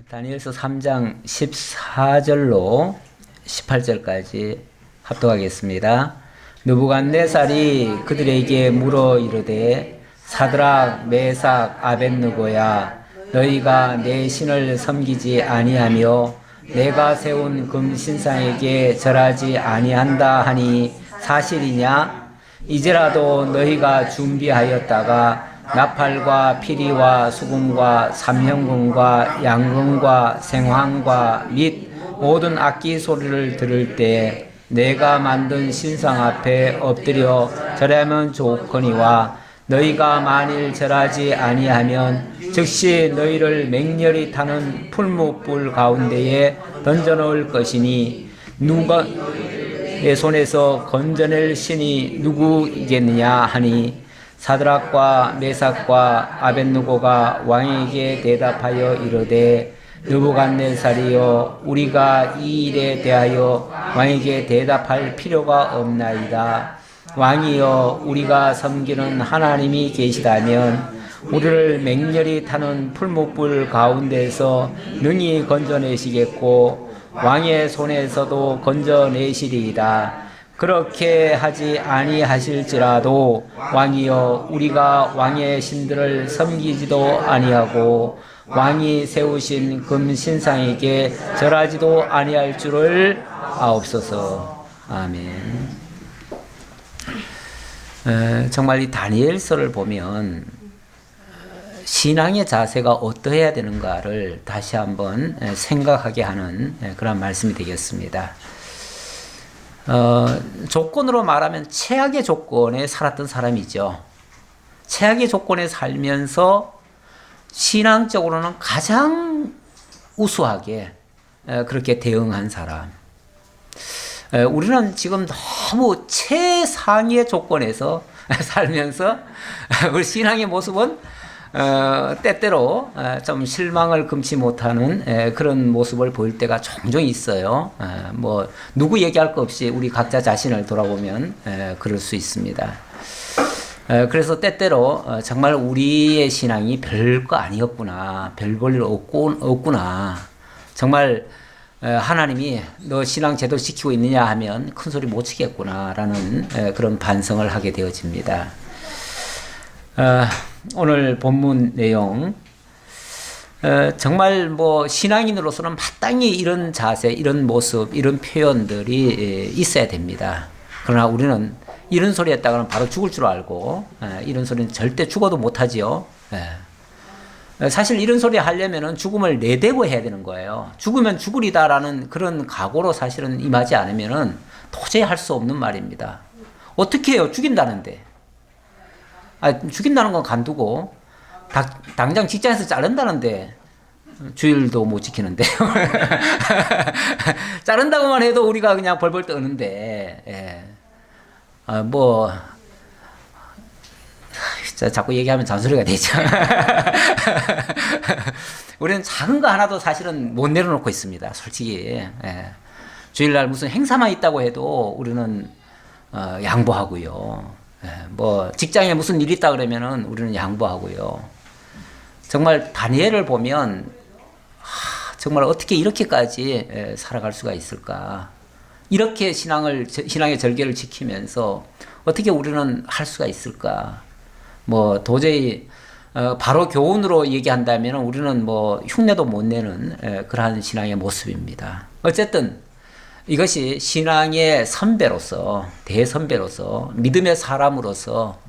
다니엘서 3장 14절로 18절까지 합독하겠습니다. 느부갓네살이 그들에게 물어 이르되 사드락 메삭 아벳느고야 너희가 내 신을 섬기지 아니하며 내가 세운 금신상에게 절하지 아니한다 하니 사실이냐? 이제라도 너희가 준비하였다가 나팔과 피리와 수금과 삼형금과 양금과 생황과 및 모든 악기 소리를 들을 때 내가 만든 신상 앞에 엎드려 절하면 좋거니와 너희가 만일 절하지 아니하면 즉시 너희를 맹렬히 타는 풀무불 가운데에 던져놓을 것이니 누가 내 손에서 건져낼 신이 누구이겠느냐 하니 사드락과 메삭과 아벳느고가 왕에게 대답하여 이르되 느부갓네살이여 우리가 이 일에 대하여 왕에게 대답할 필요가 없나이다. 왕이여 우리가 섬기는 하나님이 계시다면 우리를 맹렬히 타는 풀무불 가운데서 능히 건져내시겠고 왕의 손에서도 건져내시리이다. 그렇게 하지 아니하실지라도 왕이여 우리가 왕의 신들을 섬기지도 아니하고 왕이 세우신 금신상에게 절하지도 아니할 줄을 아옵소서. 아멘. 정말 이 다니엘서를 보면 신앙의 자세가 어떠해야 되는가를 다시 한번 생각하게 하는 그런 말씀이 되겠습니다. 조건으로 말하면 최악의 조건에 살았던 사람이죠. 최악의 조건에 살면서 신앙적으로는 가장 우수하게 그렇게 대응한 사람. 우리는 지금 너무 최상의 조건에서 살면서 우리 신앙의 모습은 때때로 좀 실망을 금치 못하는 그런 모습을 보일 때가 종종 있어요. 뭐 누구 얘기할 거 없이 우리 각자 자신을 돌아보면 그럴 수 있습니다. 그래서 때때로 정말 우리의 신앙이 별거 아니었구나, 별 볼 일 없구나, 정말 하나님이 너 신앙 제대로 지키고 있느냐 하면 큰 소리 못 치겠구나라는 그런 반성을 하게 되어집니다. 오늘 본문 내용 정말 뭐 신앙인으로서는 마땅히 이런 자세, 이런 모습, 이런 표현들이 있어야 됩니다. 그러나 우리는 이런 소리 했다가는 바로 죽을 줄 알고 이런 소리는 절대 죽어도 못하지요. 사실 이런 소리 하려면은 죽음을 내대고 해야 되는 거예요. 죽으면 죽으리다라는 그런 각오로 사실은 임하지 않으면은 도저히 할 수 없는 말입니다. 어떻게 해요? 죽인다는데. 죽인다는 건 간두고 당장 직장에서 자른다는데 주일도 못 지키는데 자른다고만 해도 우리가 그냥 벌벌 떠는데 뭐 자꾸 얘기하면 잔소리가 되죠. 우리는 작은 거 하나도 사실은 못 내려놓고 있습니다. 솔직히 주일날 무슨 행사만 있다고 해도 우리는 양보하고요. 뭐 직장에 무슨 일이 있다 그러면은 우리는 양보하고요. 정말 다니엘을 보면 정말 어떻게 이렇게까지 살아갈 수가 있을까? 이렇게 신앙의 절개를 지키면서 어떻게 우리는 할 수가 있을까? 뭐 도저히 바로 교훈으로 얘기한다면 우리는 뭐 흉내도 못 내는 그러한 신앙의 모습입니다. 어쨌든 이것이 신앙의 선배로서, 대선배로서, 믿음의 사람으로서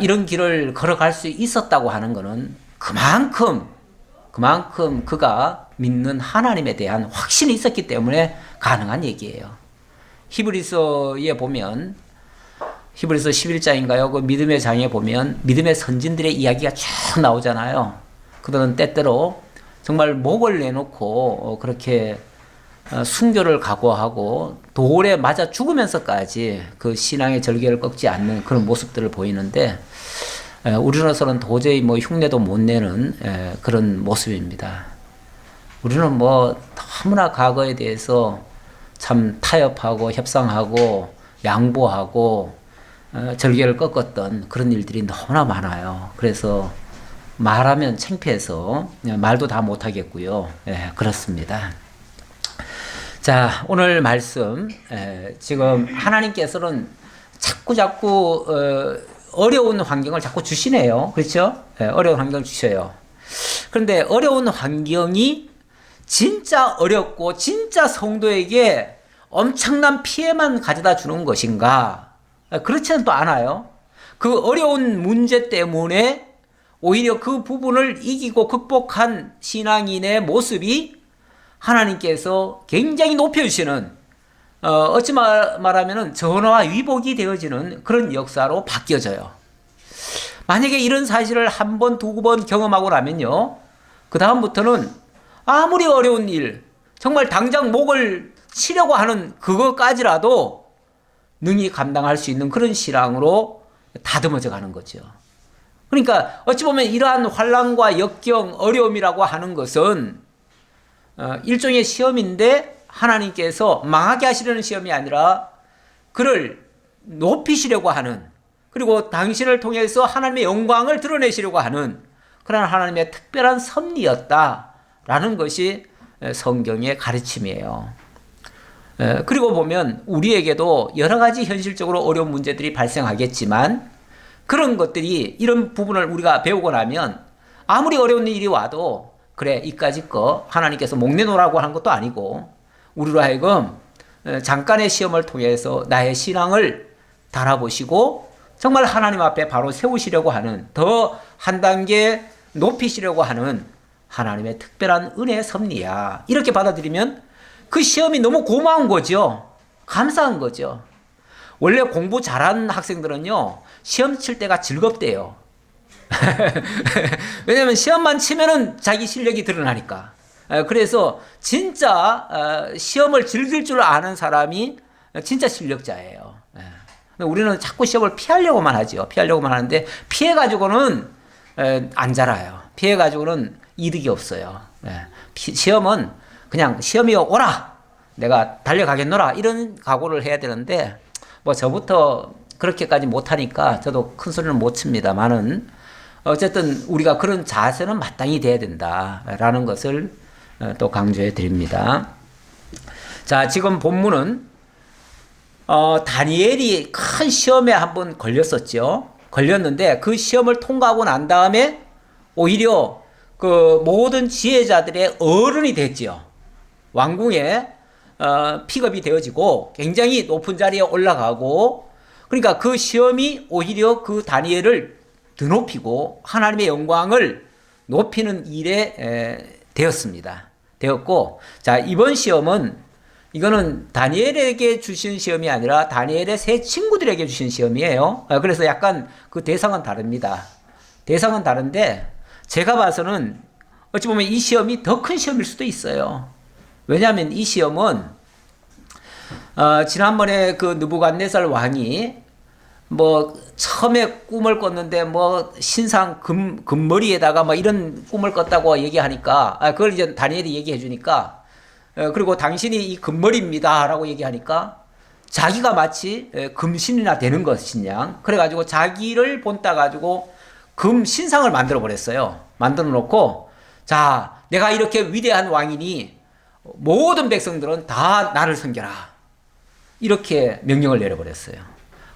이런 길을 걸어갈 수 있었다고 하는 것은 그만큼 그가 믿는 하나님에 대한 확신이 있었기 때문에 가능한 얘기예요. 히브리서에 보면, 히브리서 11장인가요? 그 믿음의 장에 보면 믿음의 선진들의 이야기가 쭉 나오잖아요. 그들은 때때로 정말 목을 내놓고 그렇게 순교를 각오하고 돌에 맞아 죽으면서까지 그 신앙의 절개를 꺾지 않는 그런 모습들을 보이는데 우리로서는 도저히 뭐 흉내도 못 내는 그런 모습입니다. 우리는 뭐 너무나 과거에 대해서 참 타협하고 협상하고 양보하고 절개를 꺾었던 그런 일들이 너무나 많아요. 그래서 말하면 창피해서 말도 다 못하겠고요. 예, 그렇습니다. 자, 오늘 말씀, 지금 하나님께서는 자꾸 어려운 환경을 자꾸 주시네요. 그렇죠? 예, 어려운 환경을 주셔요. 그런데 어려운 환경이 진짜 어렵고 진짜 성도에게 엄청난 피해만 가져다 주는 것인가? 그렇지는 또 않아요. 그 어려운 문제 때문에 오히려 그 부분을 이기고 극복한 신앙인의 모습이 하나님께서 굉장히 높여주시는, 어찌 말하면 전화와 위복이 되어지는 그런 역사로 바뀌어져요. 만약에 이런 사실을 한 번, 두 번 경험하고 나면요, 그 다음부터는 아무리 어려운 일, 정말 당장 목을 치려고 하는 그것까지라도 능히 감당할 수 있는 그런 신앙으로 다듬어져 가는 거죠. 그러니까 어찌 보면 이러한 환난과 역경, 어려움이라고 하는 것은 일종의 시험인데 하나님께서 망하게 하시려는 시험이 아니라 그를 높이시려고 하는, 그리고 당신을 통해서 하나님의 영광을 드러내시려고 하는 그런 하나님의 특별한 섭리였다라는 것이 성경의 가르침이에요. 그리고 보면 우리에게도 여러 가지 현실적으로 어려운 문제들이 발생하겠지만 그런 것들이, 이런 부분을 우리가 배우고 나면 아무리 어려운 일이 와도 그래, 이까짓 거 하나님께서 목 내놓으라고 하는 것도 아니고 우리로 하여금 잠깐의 시험을 통해서 나의 신앙을 달아보시고 정말 하나님 앞에 바로 세우시려고 하는, 더 한 단계 높이시려고 하는 하나님의 특별한 은혜의 섭리야. 이렇게 받아들이면 그 시험이 너무 고마운 거죠. 감사한 거죠. 원래 공부 잘하는 학생들은요, 시험 칠 때가 즐겁대요. 왜냐하면 시험만 치면은 자기 실력이 드러나니까. 그래서 진짜 시험을 즐길 줄 아는 사람이 진짜 실력자예요. 우리는 자꾸 시험을 피하려고만 하죠. 피하려고만 하는데 피해가지고는 안 자라요. 피해가지고는 이득이 없어요. 시험은 그냥 시험이 오라, 내가 달려가겠노라, 이런 각오를 해야 되는데 뭐 저부터 그렇게까지 못하니까 저도 큰 소리는 못 칩니다만은 어쨌든 우리가 그런 자세는 마땅히 돼야 된다라는 것을 또 강조해 드립니다. 자, 지금 본문은 다니엘이 큰 시험에 한번 걸렸었죠. 걸렸는데 그 시험을 통과하고 난 다음에 오히려 그 모든 지혜자들의 어른이 됐죠. 왕궁에 픽업이 되어지고 굉장히 높은 자리에 올라가고, 그러니까 그 시험이 오히려 그 다니엘을 드높이고 하나님의 영광을 높이는 일에 되었고, 자, 이번 시험은, 이거는 다니엘에게 주신 시험이 아니라 다니엘의 세 친구들에게 주신 시험이에요. 그래서 약간 그 대상은 다릅니다. 대상은 다른데 제가 봐서는 어찌 보면 이 시험이 더 큰 시험일 수도 있어요. 왜냐하면 이 시험은 지난번에 그 느부갓네살 왕이 뭐 처음에 꿈을 꿨는데 뭐 신상 금머리에다가 뭐 이런 꿈을 꿨다고 얘기하니까, 그걸 이제 다니엘이 얘기해 주니까, 그리고 당신이 이 금머리입니다 라고 얘기하니까 자기가 마치 금신이나 되는 것이냐, 그래가지고 자기를 본따 가지고 금 신상을 만들어 버렸어요. 만들어 놓고, 자, 내가 이렇게 위대한 왕이니 모든 백성들은 다 나를 섬겨라, 이렇게 명령을 내려버렸어요.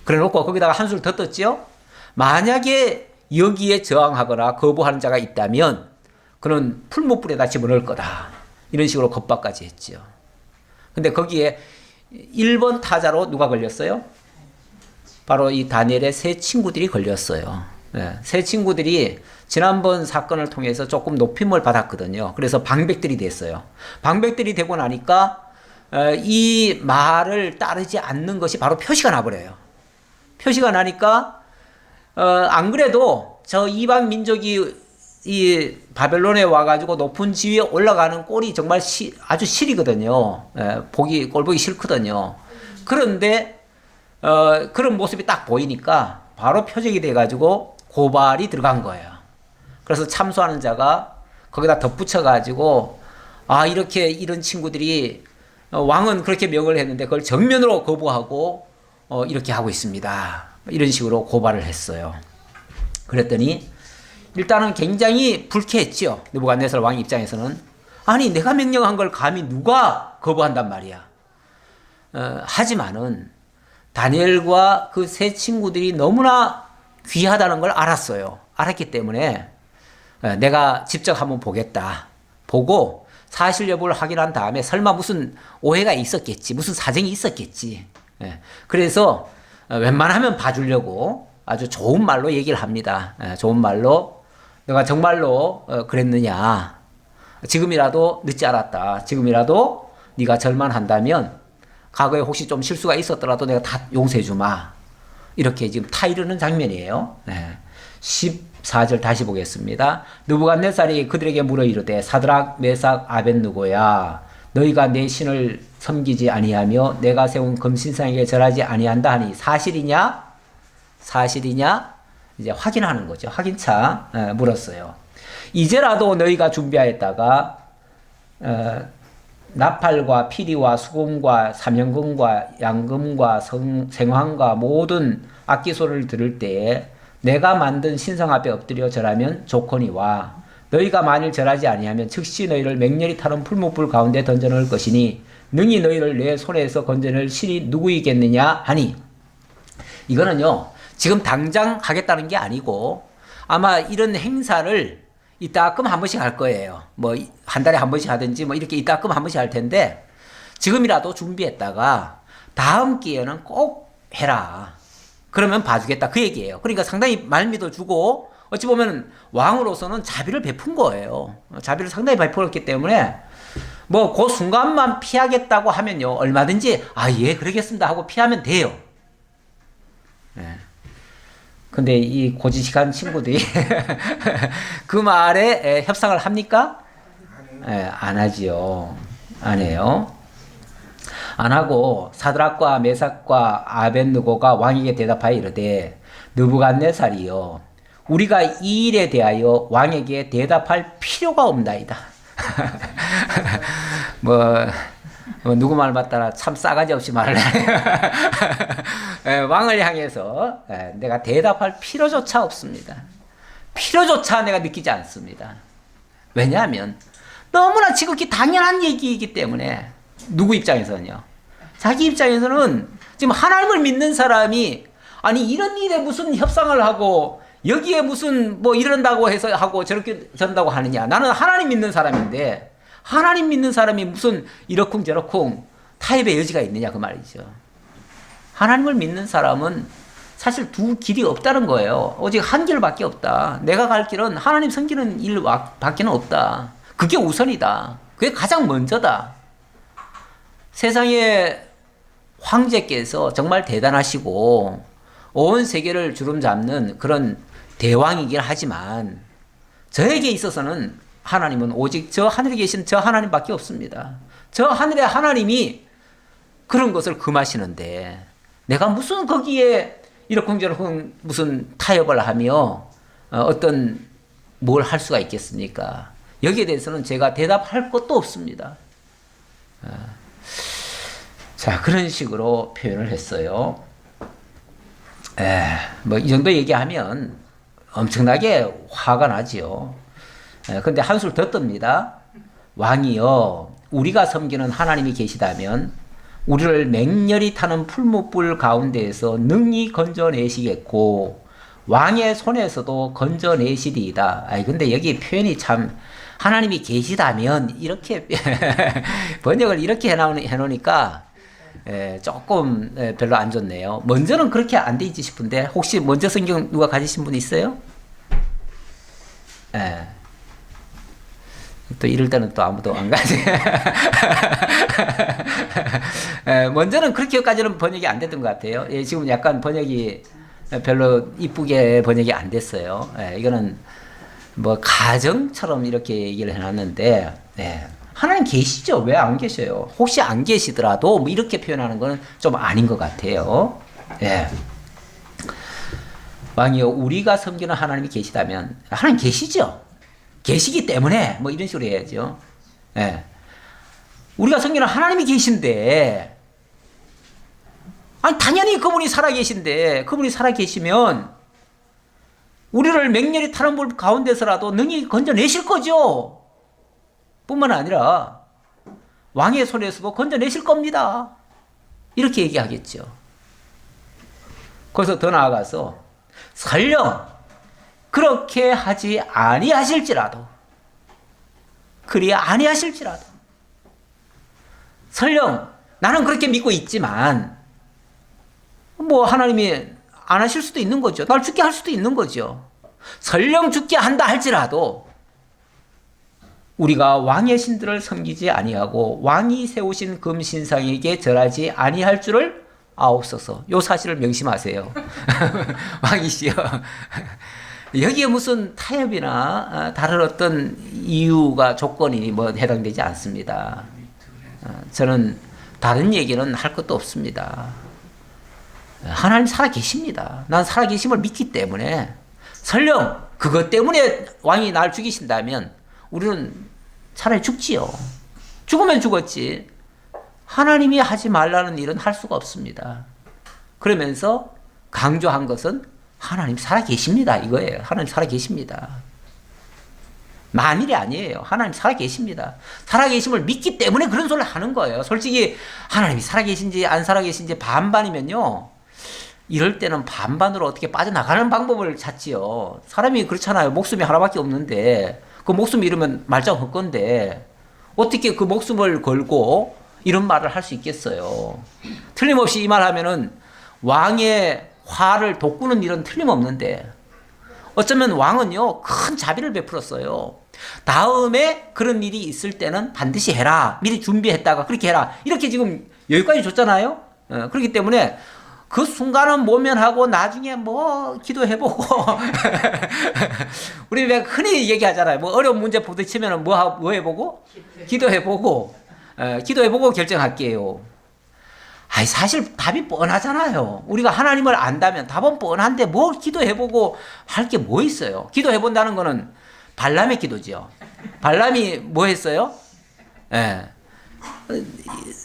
그래 놓고 거기다가 한술 더 떴죠. 만약에 여기에 저항하거나 거부하는 자가 있다면 그는 풀무불에다 집어넣을 거다, 이런 식으로 겁박까지 했죠. 근데 거기에 1번 타자로 누가 걸렸어요? 바로 이 다니엘의 세 친구들이 걸렸어요. 세 친구들이 지난번 사건을 통해서 조금 높임을 받았거든요. 그래서 방백들이 됐어요. 방백들이 되고 나니까 이 말을 따르지 않는 것이 바로 표시가 나버려요. 표시가 나니까 안 그래도 저 이방 민족이 이 바벨론에 와가지고 높은 지위에 올라가는 꼴이 정말 아주 싫거든요. 꼴 보기 싫거든요. 그런데 그런 모습이 딱 보이니까 바로 표적이 돼가지고 고발이 들어간 거예요. 그래서 참소하는 자가 거기다 덧붙여가지고, 아, 이렇게 이런 친구들이 왕은 그렇게 명을 했는데 그걸 정면으로 거부하고 이렇게 하고 있습니다, 이런 식으로 고발을 했어요. 그랬더니 일단은 굉장히 불쾌했지요. 느부갓네살 왕 입장에서는. 아니 내가 명령한 걸 감히 누가 거부한단 말이야. 하지만은 다니엘과 그 세 친구들이 너무나 귀하다는 걸 알았어요. 알았기 때문에 내가 직접 한번 보겠다. 보고 사실 여부를 확인한 다음에 설마 무슨 오해가 있었겠지. 무슨 사정이 있었겠지. 그래서 웬만하면 봐주려고 아주 좋은 말로 얘기를 합니다. 좋은 말로 너가 정말로 그랬느냐. 지금이라도 늦지 않았다. 지금이라도 네가 절만한다면 과거에 혹시 좀 실수가 있었더라도 내가 다 용서해 주마. 이렇게 지금 타이르는 장면이에요. 14절 다시 보겠습니다. 느부갓네살이 그들에게 물어 이르되 사드락 메삭 아벳느고야 너희가 내 신을 섬기지 아니하며 내가 세운 금신상에게 절하지 아니한다 하니 사실이냐? 사실이냐? 이제 확인하는 거죠. 확인차 물었어요. 이제라도 너희가 준비하였다가 나팔과 피리와 수금과 삼연금과 양금과 생황과 모든 악기소를 들을 때에 내가 만든 신상 앞에 엎드려 절하면 좋거니와 너희가 만일 절하지 아니하면 즉시 너희를 맹렬히 타는 풀무불 가운데 던져놓을 것이니 능히 너희를 내 손에서 건져낼 신이 누구이겠느냐 하니 이거는요 지금 당장 하겠다는 게 아니고 아마 이런 행사를 이따끔 한 번씩 할 거예요. 뭐 한 달에 한 번씩 하든지 뭐 이렇게 이따끔 한 번씩 할 텐데 지금이라도 준비했다가 다음 기회는 꼭 해라. 그러면 봐주겠다 그 얘기예요. 그러니까 상당히 말미도 주고 어찌 보면 왕으로서는 자비를 베푼 거예요. 자비를 상당히 베풀었기 때문에 뭐 그 순간만 피하겠다고 하면요 얼마든지 아 예 그러겠습니다 하고 피하면 돼요. 근데 이 고지식한 친구들이 그 말에 협상을 합니까? 안 하지요. 안 해요. 안 하고 사드락과 메삭과 아벳느고가 왕에게 대답하여 이르되 느부갓네살이여 우리가 이 일에 대하여 왕에게 대답할 필요가 없나이다. 뭐 누구 말 맞다라 참 싸가지 없이 말을 해요. 왕을 향해서 내가 대답할 필요조차 없습니다. 필요조차 내가 느끼지 않습니다. 왜냐하면 너무나 지극히 당연한 얘기이기 때문에 누구 입장에서는요. 자기 입장에서는 지금 하나님을 믿는 사람이 아니 이런 일에 무슨 협상을 하고 여기에 무슨 뭐 이런다고 해서 하고 저렇게 저런다고 하느냐. 나는 하나님 믿는 사람인데 하나님 믿는 사람이 무슨 이러쿵저러쿵 타협의 여지가 있느냐 그 말이죠. 하나님을 믿는 사람은 사실 두 길이 없다는 거예요. 오직 한 길밖에 없다. 내가 갈 길은 하나님 섬기는 일밖에는 없다. 그게 우선이다. 그게 가장 먼저다. 세상에 황제께서 정말 대단하시고 온 세계를 주름잡는 그런 대왕이긴 하지만 저에게 있어서는 하나님은 오직 저 하늘에 계신 저 하나님밖에 없습니다. 저 하늘의 하나님이 그런 것을 금하시는데 내가 무슨 거기에 이러쿵저러쿵 무슨 타협을 하며 어떤 뭘 할 수가 있겠습니까? 여기에 대해서는 제가 대답할 것도 없습니다. 자 그런 식으로 표현을 했어요. 뭐 이 정도 얘기하면 엄청나게 화가 나지요. 근데 한술 더 뜹니다. 왕이여 우리가 섬기는 하나님이 계시다면 우리를 맹렬히 타는 풀무불 가운데에서 능히 건져내시겠고 왕의 손에서도 건져내시리이다. 근데 여기 표현이 참 하나님이 계시다면 이렇게 번역을 이렇게 해놓으니까 조금 별로 안 좋네요. 먼저는 그렇게 안 돼 있지 싶은데 혹시 먼저 성경 누가 가지신 분 있어요? 또 이럴 때는 또 아무도 안 가지. 먼저는 그렇게까지는 번역이 안 됐던 것 같아요. 지금 약간 번역이 별로 이쁘게 번역이 안 됐어요. 이거는 뭐 가정처럼 이렇게 얘기를 해놨는데 하나님 계시죠? 왜 안 계셔요? 혹시 안 계시더라도 뭐 이렇게 표현하는 건 좀 아닌 것 같아요. 왕이여 우리가 섬기는 하나님이 계시다면 하나님 계시죠? 계시기 때문에 뭐 이런 식으로 해야죠. 우리가 섬기는 하나님이 계신데 아니 당연히 그분이 살아계신데 그분이 살아계시면 우리를 맹렬히 타는 불 가운데서라도 능히 건져내실 거죠. 뿐만 아니라 왕의 손에서도 건져내실 겁니다. 이렇게 얘기하겠죠. 거기서 더 나아가서 설령 그렇게 하지 아니하실지라도, 그리 아니하실지라도, 설령 나는 그렇게 믿고 있지만 뭐 하나님이 안 하실 수도 있는 거죠. 날 죽게 할 수도 있는 거죠. 설령 죽게 한다 할지라도 우리가 왕의 신들을 섬기지 아니하고 왕이 세우신 금신상에게 절하지 아니할 줄을 아옵소서. 요 사실을 명심하세요. 왕이시여. 여기에 무슨 타협이나 다른 어떤 이유가 조건이 뭐 해당되지 않습니다. 저는 다른 얘기는 할 것도 없습니다. 하나님 살아계십니다. 난 살아계심을 믿기 때문에 설령 그것 때문에 왕이 날 죽이신다면 우리는 차라리 죽지요. 죽으면 죽었지. 하나님이 하지 말라는 일은 할 수가 없습니다. 그러면서 강조한 것은 하나님 살아계십니다. 이거예요. 하나님 살아계십니다. 만일이 아니에요. 하나님 살아계십니다. 살아계심을 믿기 때문에 그런 소리를 하는 거예요. 솔직히 하나님이 살아계신지 안 살아계신지 반반이면요, 이럴 때는 반반으로 어떻게 빠져나가는 방법을 찾지요. 사람이 그렇잖아요. 목숨이 하나밖에 없는데 그 목숨 잃으면 말짱 헛건데 어떻게 그 목숨을 걸고 이런 말을 할 수 있겠어요. 틀림없이 이 말하면은 왕의 화를 돋구는 일은 틀림없는데 어쩌면 왕은요 큰 자비를 베풀었어요. 다음에 그런 일이 있을 때는 반드시 해라. 미리 준비했다가 그렇게 해라. 이렇게 지금 여기까지 줬잖아요. 그렇기 때문에 그 순간은 모면하고 나중에 뭐 기도해보고 우리 왜 흔히 얘기하잖아요. 뭐 어려운 문제 부딪히면 뭐 해보고? 기도해보고 기도해보고 결정할게요. 아니 사실 답이 뻔하잖아요. 우리가 하나님을 안다면 답은 뻔한데 뭘 기도해보고 할 게 뭐 있어요. 기도해본다는 거는 발람의 기도죠. 발람이 뭐 했어요?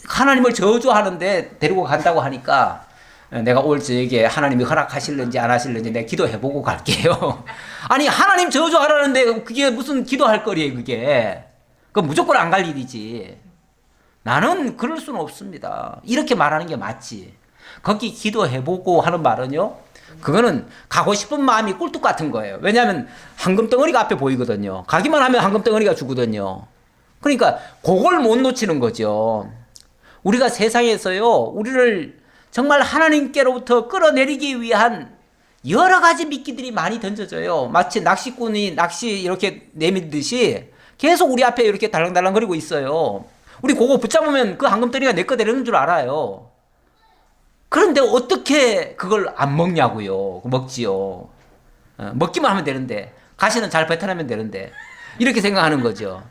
하나님을 저주하는데 데리고 간다고 하니까 내가 올 저에게 하나님이 허락하실는지 안 하실는지 내가 기도해보고 갈게요. 아니 하나님 저주하라는데 그게 무슨 기도할 거리예요. 그게 무조건 안 갈 일이지. 나는 그럴 수는 없습니다. 이렇게 말하는 게 맞지. 거기 기도해보고 하는 말은요, 그거는 가고 싶은 마음이 꿀뚝 같은 거예요. 왜냐하면 황금덩어리가 앞에 보이거든요. 가기만 하면 황금덩어리가 주거든요. 그러니까 그걸 못 놓치는 거죠. 우리가 세상에서요, 우리를 정말 하나님께로부터 끌어내리기 위한 여러 가지 미끼들이 많이 던져져요. 마치 낚시꾼이 낚시 이렇게 내밀듯이 계속 우리 앞에 이렇게 달랑달랑거리고 있어요. 우리 그거 붙잡으면 그 황금덩어리가 내 거 되는 줄 알아요. 그런데 어떻게 그걸 안 먹냐고요. 먹지요. 먹기만 하면 되는데, 가시는 잘 뱉어내면 되는데, 이렇게 생각하는 거죠.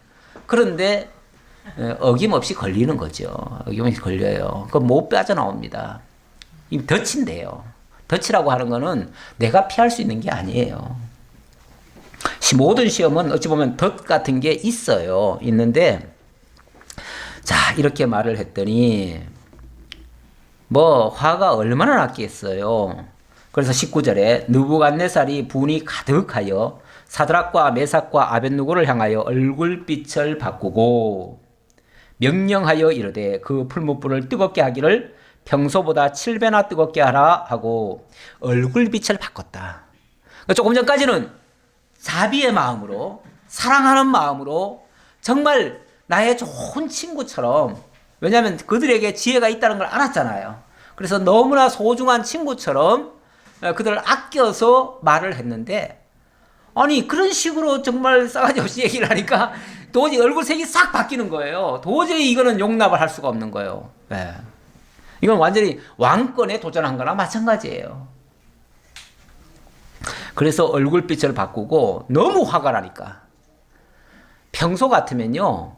그런데 어김없이 걸리는 거죠. 어김없이 걸려요. 그건 못 빠져나옵니다. 이 덫인데요. 덫이라고 하는 거는 내가 피할 수 있는 게 아니에요. 모든 시험은 어찌 보면 덫 같은 게 있어요. 있는데, 자, 이렇게 말을 했더니 뭐 화가 얼마나 났겠어요. 그래서 19절에 느부갓네살이 분이 가득하여 사드락과 메삭과 아벳느고를 향하여 얼굴빛을 바꾸고 명령하여 이르되 그 풀무불을 뜨겁게 하기를 평소보다 7배나 뜨겁게 하라 하고 얼굴빛을 바꿨다. 조금 전까지는 자비의 마음으로, 사랑하는 마음으로, 정말 나의 좋은 친구처럼, 왜냐하면 그들에게 지혜가 있다는 걸 알았잖아요. 그래서 너무나 소중한 친구처럼 그들을 아껴서 말을 했는데, 아니 그런 식으로 정말 싸가지 없이 얘기를 하니까 도저히 얼굴색이 싹 바뀌는 거예요. 도저히 이거는 용납을 할 수가 없는 거예요. 네. 이건 완전히 왕권에 도전한 거나 마찬가지예요. 그래서 얼굴빛을 바꾸고 너무 화가 나니까, 평소 같으면요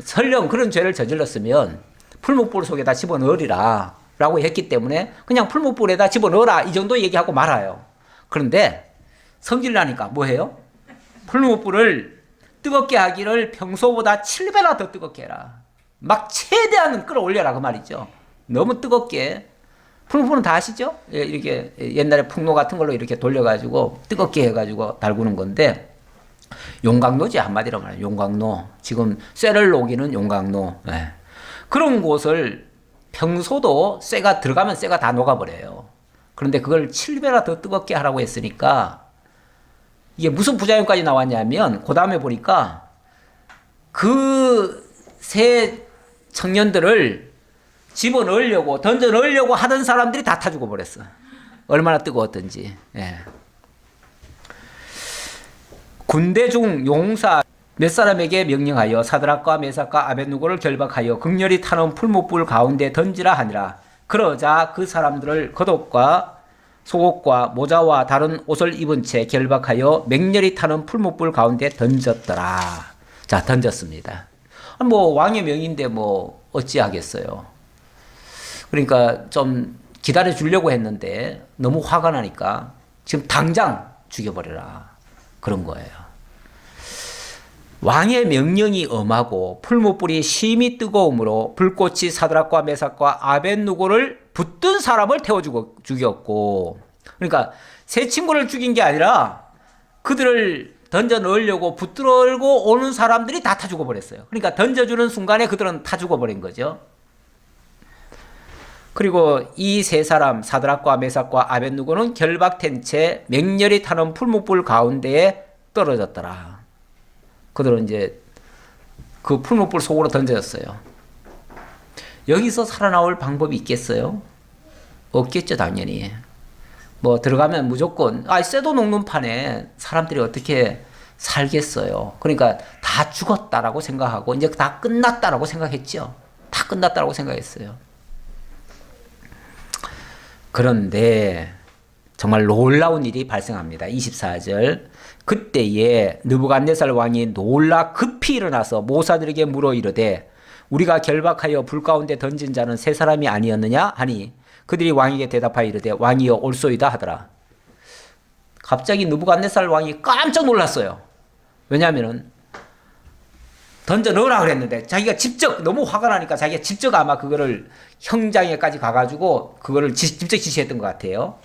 설령 그런 죄를 저질렀으면 풀무불 속에다 집어넣으리라 라고 했기 때문에 그냥 풀무불에다 집어넣어라 이 정도 얘기하고 말아요. 그런데 성질나니까 뭐 해요? 풀무불을 뜨겁게 하기를 평소보다 7배나 더 뜨겁게 해라. 막 최대한 끌어올려라 그 말이죠. 너무 뜨겁게 풀무불은 다 아시죠? 예, 이렇게 옛날에 풍로 같은 걸로 이렇게 돌려가지고 뜨겁게 해가지고 달구는 건데 용광로지 한마디로 말하면 용광로. 지금 쇠를 녹이는 용광로. 예. 그런 곳을 평소도 쇠가 들어가면 쇠가 다 녹아버려요. 그런데 그걸 7배나 더 뜨겁게 하라고 했으니까 이게 무슨 부작용까지 나왔냐면 그 다음에 보니까 그 새 청년들을 집어넣으려고 던져 넣으려고 하던 사람들이 다 타 죽어버렸어. 얼마나 뜨거웠던지. 예. 군대 중 용사 몇 사람에게 명령하여 사드락과 메삭과 아벳누고를 결박하여 극렬히 타는 풀무불 가운데 던지라 하니라. 그러자 그 사람들을 겉옷과 속옷과 모자와 다른 옷을 입은 채 결박하여 맹렬히 타는 풀무불 가운데 던졌더라. 자, 던졌습니다. 뭐 왕의 명인데 뭐 어찌하겠어요. 그러니까 좀 기다려 주려고 했는데 너무 화가 나니까 지금 당장 죽여버려라. 그런 거예요. 왕의 명령이 엄하고 풀무불이 심히 뜨거움으로 불꽃이 사드락과 메삭과 아벳누고를 붙든 사람을 태워 죽였고, 그러니까 세 친구를 죽인 게 아니라 그들을 던져 넣으려고 붙들고 오는 사람들이 다 타 죽어버렸어요. 그러니까 던져주는 순간에 그들은 타 죽어버린 거죠. 그리고 이 세 사람 사드락과 메삭과 아벳누고는 결박된 채 맹렬히 타는 풀무불 가운데에 떨어졌더라. 그들은 이제 그 풀무불 속으로 던져졌어요. 여기서 살아나올 방법이 있겠어요? 없겠죠, 당연히. 뭐 들어가면 무조건 쇠도 녹는 판에 사람들이 어떻게 살겠어요. 그러니까 다 죽었다라고 생각하고 이제 다 끝났다라고 생각했죠. 다 끝났다라고 생각했어요. 그런데 정말 놀라운 일이 발생합니다. 24절. 그때에 느부갓네살 왕이 놀라 급히 일어나서 모사들에게 물어 이르되 우리가 결박하여 불 가운데 던진 자는 세 사람이 아니었느냐 하니 그들이 왕에게 대답하여 이르되 왕이여 올소이다 하더라. 갑자기 느부갓네살 왕이 깜짝 놀랐어요. 왜냐하면은 던져 넣으라 그랬는데 자기가 직접 너무 화가 나니까 자기가 직접 아마 그거를 형장에까지 가가지고 그거를 직접 지시했던 것 같아요.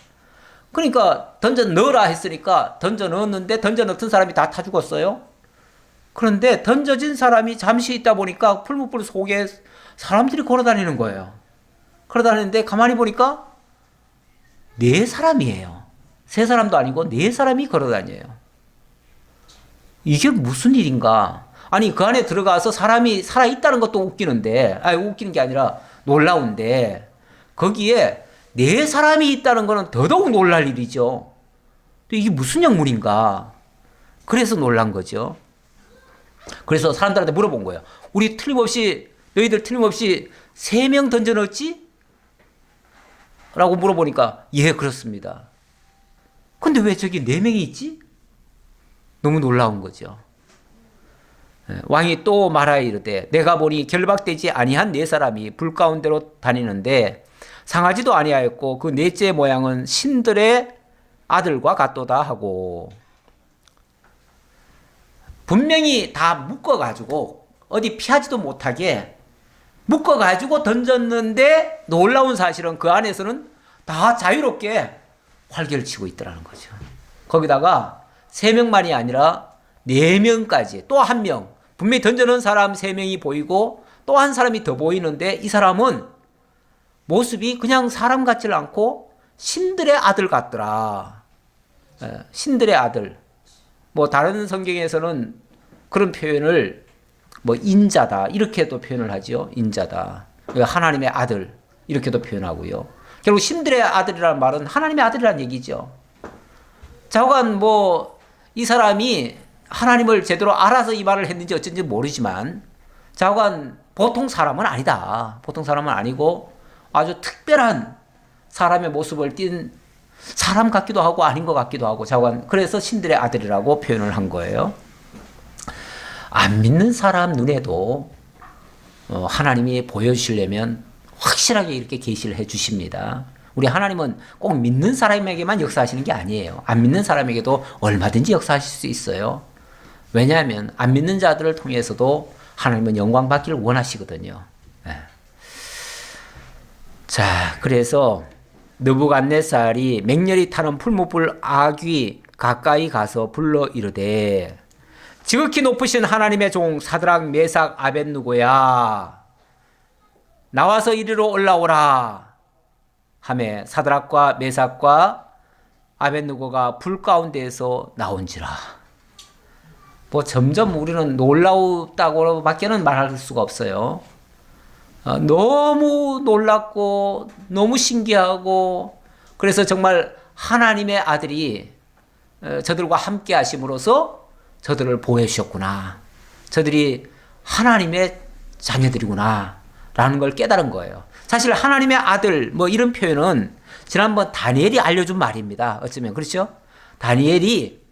그러니까 던져 넣으라 했으니까 던져 넣었는데 던져 넣던 사람이 다 타 죽었어요. 그런데 던져진 사람이 잠시 있다 보니까 풀무불 속에 사람들이 걸어다니는 거예요. 걸어다니는데 가만히 보니까 네 사람이에요. 세 사람도 아니고 네 사람이 걸어다녀요. 이게 무슨 일인가? 아니 그 안에 들어가서 사람이 살아있다는 것도 웃기는데, 웃기는 게 아니라 놀라운데 거기에 네 사람이 있다는 것은 더더욱 놀랄 일이죠. 또 이게 무슨 약물인가? 그래서 놀란 거죠. 그래서 사람들한테 물어본 거예요. 우리 틀림없이 너희들 틀림없이 3명 던져 넣었지? 라고 물어보니까 예 그렇습니다. 근데 왜 저기 4명이 있지? 너무 놀라운 거죠. 왕이 또 말하여 이르되 내가 보니 결박되지 아니한 4사람이 불 가운데로 다니는데 상하지도 아니하였고 그 넷째 모양은 신들의 아들과 같도다 하고, 분명히 다 묶어가지고 어디 피하지도 못하게 묶어가지고 던졌는데 놀라운 사실은 그 안에서는 다 자유롭게 활개를 치고 있더라는 거죠. 거기다가 3명만이 아니라 4명까지 또 1명, 분명히 던져놓은 사람 3명이 보이고 또 한 사람이 더 보이는데 이 사람은 모습이 그냥 사람 같질 않고 신들의 아들 같더라. 신들의 아들. 뭐 다른 성경에서는 그런 표현을 뭐 인자다 이렇게도 표현을 하죠. 인자다. 하나님의 아들 이렇게도 표현하고요. 결국 신들의 아들이라는 말은 하나님의 아들이라는 얘기죠. 자관 뭐 이 사람이 하나님을 제대로 알아서 이 말을 했는지 어쩐지 모르지만 자관 보통 사람은 아니다. 보통 사람은 아니고 아주 특별한 사람의 모습을 띤 사람 같기도 하고 아닌 것 같기도 하고 자관 그래서 신들의 아들이라고 표현을 한 거예요. 안 믿는 사람 눈에도 하나님이 보여주시려면 확실하게 이렇게 계시를 해 주십니다. 우리 하나님은 꼭 믿는 사람에게만 역사하시는 게 아니에요. 안 믿는 사람에게도 얼마든지 역사하실 수 있어요. 왜냐하면 안 믿는 자들을 통해서도 하나님은 영광 받기를 원하시거든요. 자, 그래서 느부갓네살이 맹렬히 타는 풀무불 아귀 가까이 가서 불러 이르되 지극히 높으신 하나님의 종 사드락 메삭 아벳느고야 나와서 이리로 올라오라 하매 사드락과 메삭과 아벳느고가 불 가운데에서 나온지라. 뭐 점점 우리는 놀라웠다고밖에는 말할 수가 없어요. 너무 놀랍고 너무 신기하고 그래서 정말 하나님의 아들이 저들과 함께 하심으로써 저들을 보호해 주셨구나. 저들이 하나님의 자녀들이구나 라는 걸 깨달은 거예요. 사실 하나님의 아들 뭐 이런 표현은 지난번 다니엘이 알려준 말입니다. 어쩌면 그렇죠? 다니엘이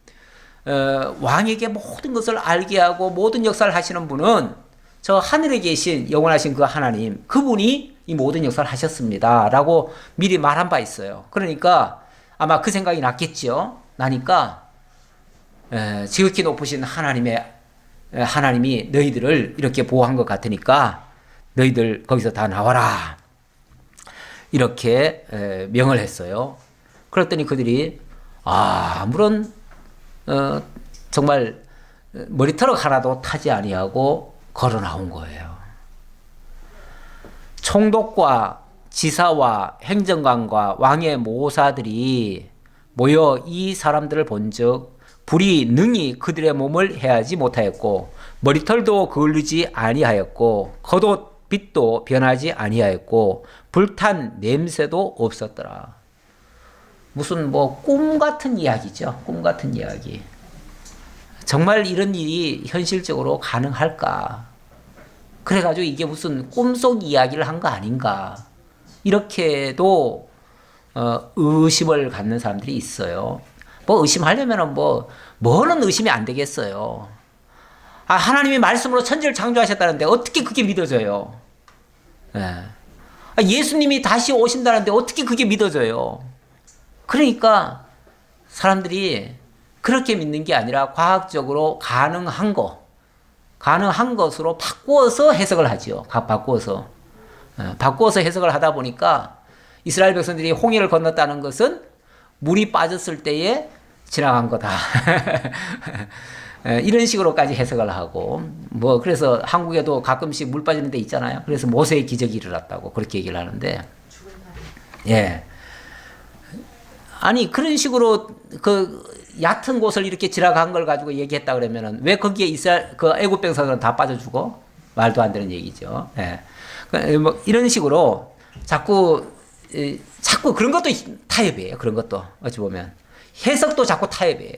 왕에게 모든 것을 알게 하고 모든 역사를 하시는 분은 저 하늘에 계신 영원하신 그 하나님, 그분이 이 모든 역사를 하셨습니다 라고 미리 말한 바 있어요. 그러니까 아마 그 생각이 났겠죠. 나니까 지극히 높으신 하나님이 너희들을 이렇게 보호한 것 같으니까 너희들 거기서 다 나와라 이렇게 명을 했어요. 그랬더니 그들이 아무런 정말 머리털럭 하나도 타지 아니하고 걸어 나온 거예요. 총독과 지사와 행정관과 왕의 모사들이 모여 이 사람들을 본즉 불이 능히 그들의 몸을 해하지 못하였고 머리털도 그을리지 아니하였고 겉옷 빛도 변하지 아니하였고 불탄 냄새도 없었더라. 무슨 뭐 꿈 같은 이야기죠. 꿈 같은 이야기. 정말 이런 일이 현실적으로 가능할까? 그래가지고 이게 무슨 꿈속 이야기를 한 거 아닌가? 이렇게도 의심을 갖는 사람들이 있어요. 뭐 의심하려면은 뭐는 의심이 안 되겠어요. 하나님이 말씀으로 천지를 창조하셨다는데 어떻게 그게 믿어져요? 예수님이 다시 오신다는데 어떻게 그게 믿어져요? 그러니까 사람들이 그렇게 믿는 게 아니라 과학적으로 가능한 것으로 바꾸어서 해석을 하죠. 바꾸어서 해석을 하다 보니까 이스라엘 백성들이 홍해를 건넜다는 것은 물이 빠졌을 때에 지나간 거다. 이런 식으로까지 해석을 하고 그래서 한국에도 가끔씩 물 빠지는 데 있잖아요. 그래서 모세의 기적이 일어났다고 그렇게 얘기를 하는데 예. 아니 그런 식으로 그 얕은 곳을 이렇게 지나간 걸 가지고 얘기했다 그러면은 왜 거기에 그 애굽 백성들은 다 빠져 죽어? 말도 안 되는 얘기죠. 예. 뭐 이런 식으로 자꾸 그런 것도 타협이에요. 그런 것도 어찌 보면 해석도 자꾸 타협이에요.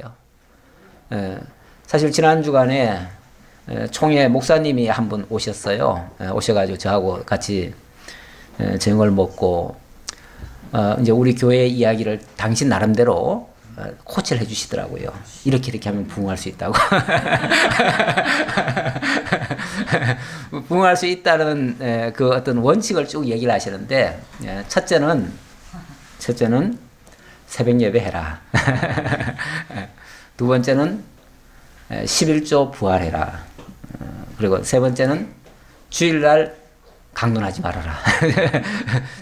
예. 사실 지난 주간에 총회 목사님이 한 분 오셨어요. 오셔가지고 저하고 같이 저녁을 먹고 이제 우리 교회 이야기를 당신 나름대로 코치를 해주시더라고요. 이렇게 하면 부흥할 수 있다고. 부흥할 수 있다는 그 어떤 원칙을 쭉 얘기를 하시는데 첫째는 새벽 예배 해라. 두 번째는 11조 부활해라. 그리고 세 번째는 주일날 강론하지 말아라.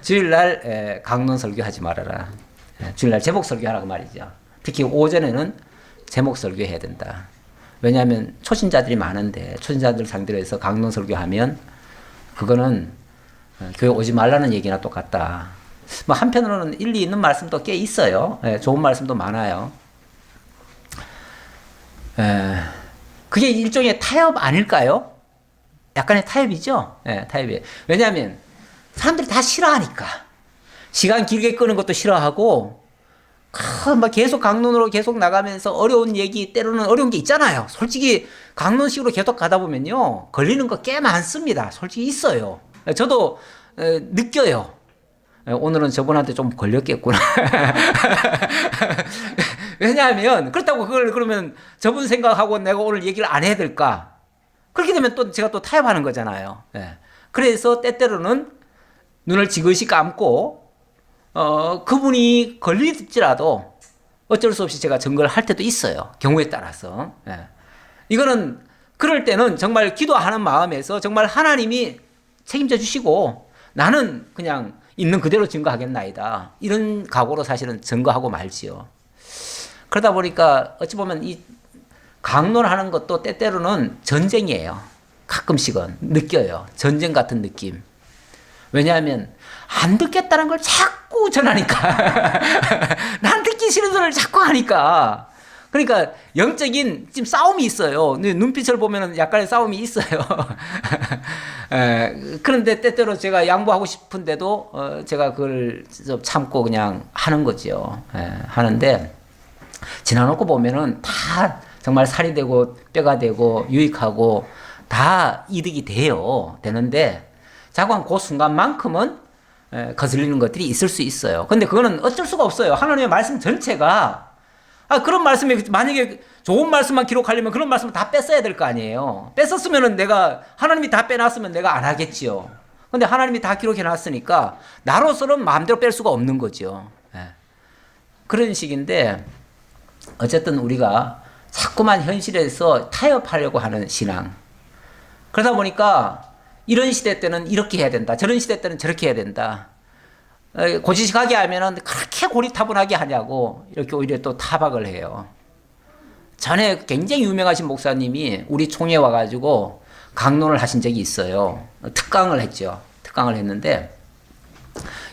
주일날 강론 설교하지 말아라. 주일날 제목 설교하라고 말이죠. 특히 오전에는 제목 설교해야 된다. 왜냐하면 초신자들이 많은데 초신자들 상대로 해서 강론 설교하면 그거는 교회 오지 말라는 얘기나 똑같다. 뭐 한편으로는 일리 있는 말씀도 꽤 있어요. 좋은 말씀도 많아요. 그게 일종의 타협 아닐까요? 약간의 타협이죠. 타협이에요. 왜냐하면 사람들이 다 싫어하니까. 시간 길게 끄는 것도 싫어하고 막 계속 강론으로 계속 나가면서 어려운 얘기 때로는 어려운 게 있잖아요. 솔직히 강론식으로 계속 가다 보면요 걸리는 거 꽤 많습니다. 솔직히 있어요. 저도 느껴요. 오늘은 저분한테 좀 걸렸겠구나. 왜냐하면 그렇다고 그걸 그러면 저분 생각하고 내가 오늘 얘기를 안 해야 될까? 그렇게 되면 또 제가 또 타협하는 거잖아요. 그래서 때때로는 눈을 지그시 감고 그분이 걸릴지라도 어쩔 수 없이 제가 증거를 할 때도 있어요. 경우에 따라서. 이거는 그럴 때는 정말 기도하는 마음에서 정말 하나님이 책임져 주시고 나는 그냥 있는 그대로 증거하겠나이다. 이런 각오로 사실은 증거하고 말지요. 그러다 보니까 어찌 보면 이 강론하는 것도 때때로는 전쟁이에요. 가끔씩은 느껴요. 전쟁 같은 느낌. 왜냐하면 안 듣겠다는 걸 자꾸 전하니까. 난 듣기 싫은 소리를 자꾸 하니까. 그러니까 영적인 지금 싸움이 있어요. 눈빛을 보면 약간의 싸움이 있어요. 그런데 때때로 제가 양보하고 싶은데도 제가 그걸 좀 참고 그냥 하는 거죠. 하는데 지나놓고 보면은 다 정말 살이 되고 뼈가 되고 유익하고 다 이득이 되는데 자꾸 그 순간만큼은 거슬리는 것들이 있을 수 있어요. 근데 그거는 어쩔 수가 없어요. 하나님의 말씀 전체가 그런 말씀이 만약에 좋은 말씀만 기록하려면 그런 말씀을 다 뺐어야 될 거 아니에요. 뺐었으면은 내가 하나님이 다 빼놨으면 내가 안 하겠지요. 근데 하나님이 다 기록해 놨으니까 나로서는 마음대로 뺄 수가 없는 거죠. 그런 식인데 어쨌든 우리가 자꾸만 현실에서 타협하려고 하는 신앙. 그러다 보니까 이런 시대 때는 이렇게 해야 된다. 저런 시대 때는 저렇게 해야 된다. 고지식하게 하면은 그렇게 고리타분하게 하냐고 이렇게 오히려 또 타박을 해요. 전에 굉장히 유명하신 목사님이 우리 총회에 와가지고 강론을 하신 적이 있어요. 특강을 했죠. 특강을 했는데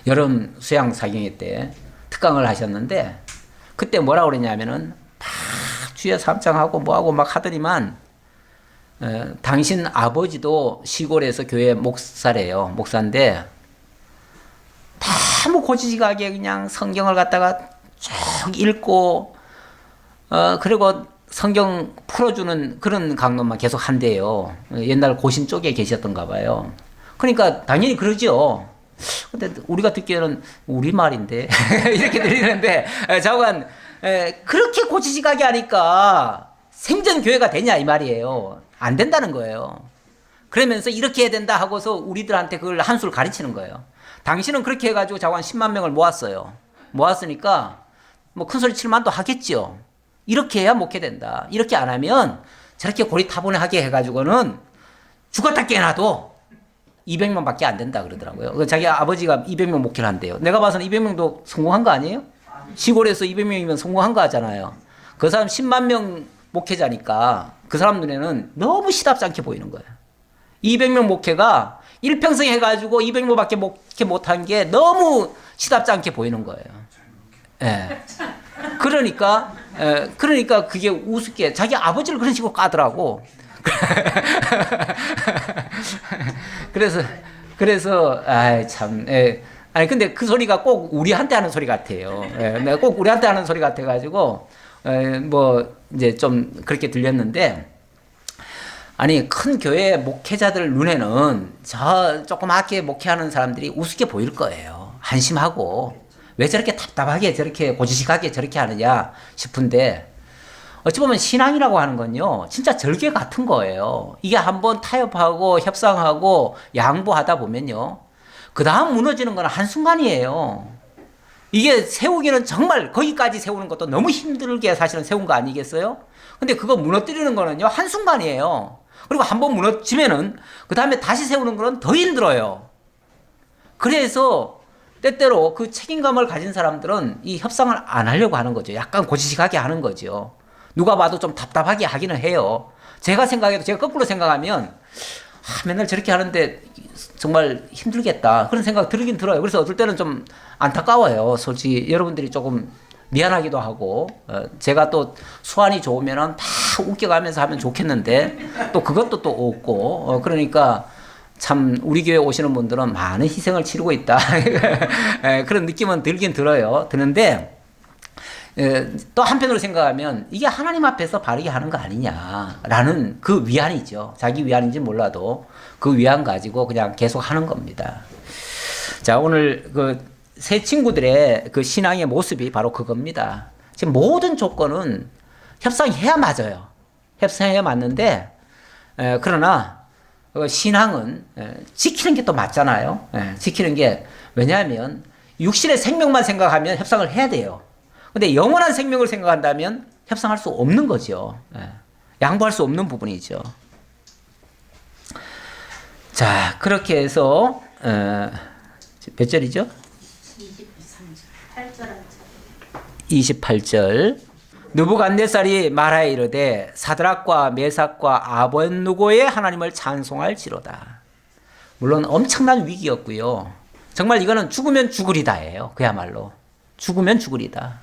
여름 수양 사경회 때 특강을 하셨는데 그때 뭐라고 그랬냐면은 막 주여 삼창하고 뭐하고 막 하더니만 당신 아버지도 시골에서 교회 목사래요. 목사인데 너무 고지식하게 그냥 성경을 갖다가 쭉 읽고 그리고 성경 풀어주는 그런 강론만 계속 한대요. 옛날 고신 쪽에 계셨던가 봐요. 그러니까 당연히 그러죠. 근데 우리가 듣기에는 우리말인데 이렇게 들리는데 자관 그렇게 고지식하게 하니까 생전교회가 되냐 이 말이에요. 안 된다는 거예요. 그러면서 이렇게 해야 된다 하고서 우리들한테 그걸 한 수를 가르치는 거예요. 당신은 그렇게 해가지고 자관 10만 명을 모았어요. 모았으니까 뭐 큰 소리 칠 만도 하겠죠. 이렇게 해야 목회 된다. 이렇게 안 하면 저렇게 고리타분하게 해가지고는 죽었다 깨어나도 200명밖에 안 된다 그러더라고요. 자기 아버지가 200명 목회를 한대요. 내가 봐서는 200명도 성공한 거 아니에요? 시골에서 200명이면 성공한 거 하잖아요. 그 사람 10만 명 목회자니까 그 사람 눈에는 너무 시답지 않게 보이는 거예요. 200명 목회가 일평생 해가지고 200명밖에 목회 못한 게 너무 시답지 않게 보이는 거예요. 예. 그러니까 그게 우습게 자기 아버지를 그런 식으로 까더라고. 그래서 참. 아니 근데 그 소리가 꼭 우리한테 하는 소리 같아요. 꼭 우리한테 하는 소리 같아가지고 뭐 이제 좀 그렇게 들렸는데. 아니 큰 교회 목회자들 눈에는 저 조그맣게 목회하는 사람들이 우습게 보일 거예요. 한심하고 왜 저렇게 답답하게 저렇게 고지식하게 저렇게 하느냐 싶은데 어찌 보면 신앙이라고 하는 건요 진짜 절개 같은 거예요. 이게 한번 타협하고 협상하고 양보하다 보면요 그 다음 무너지는 건 한순간이에요. 이게 세우기는 정말 거기까지 세우는 것도 너무 힘들게 사실은 세운 거 아니겠어요? 근데 그거 무너뜨리는 거는요 한순간이에요. 그리고 한번 무너지면은 그 다음에 다시 세우는 거는 더 힘들어요. 그래서 때때로 그 책임감을 가진 사람들은 이 협상을 안 하려고 하는 거죠. 약간 고지식하게 하는 거죠. 누가 봐도 좀 답답하게 하기는 해요. 제가 생각해도 제가 거꾸로 생각하면 맨날 저렇게 하는데 정말 힘들겠다 그런 생각 들긴 들어요. 그래서 어떨 때는 좀 안타까워요. 솔직히 여러분들이 조금 미안하기도 하고 제가 또 수완이 좋으면은 다 웃겨가면서 하면 좋겠는데 또 그것도 또 없고 그러니까 참 우리 교회 오시는 분들은 많은 희생을 치르고 있다 그런 느낌은 들긴 드는데 또 한편으로 생각하면 이게 하나님 앞에서 바르게 하는 거 아니냐라는 그 위안이죠. 자기 위안인지 몰라도 그 위안 가지고 그냥 계속 하는 겁니다. 자 오늘 그 새 친구들의 그 신앙의 모습이 바로 그겁니다. 지금 모든 조건은 협상해야 맞아요. 협상해야 맞는데 그러나 신앙은 지키는 게 또 맞잖아요. 지키는 게 왜냐하면 육신의 생명만 생각하면 협상을 해야 돼요. 근데 영원한 생명을 생각한다면 협상할 수 없는 거죠. 양보할 수 없는 부분이죠. 자 그렇게 해서 몇 절이죠? 23절. 28절. 느부갓네살이 말하여 이르되 사드락과 메삭과 아벳느고의 하나님을 찬송할지로다. 물론 엄청난 위기였고요. 정말 이거는 죽으면 죽으리다예요. 그야말로 죽으면 죽으리다.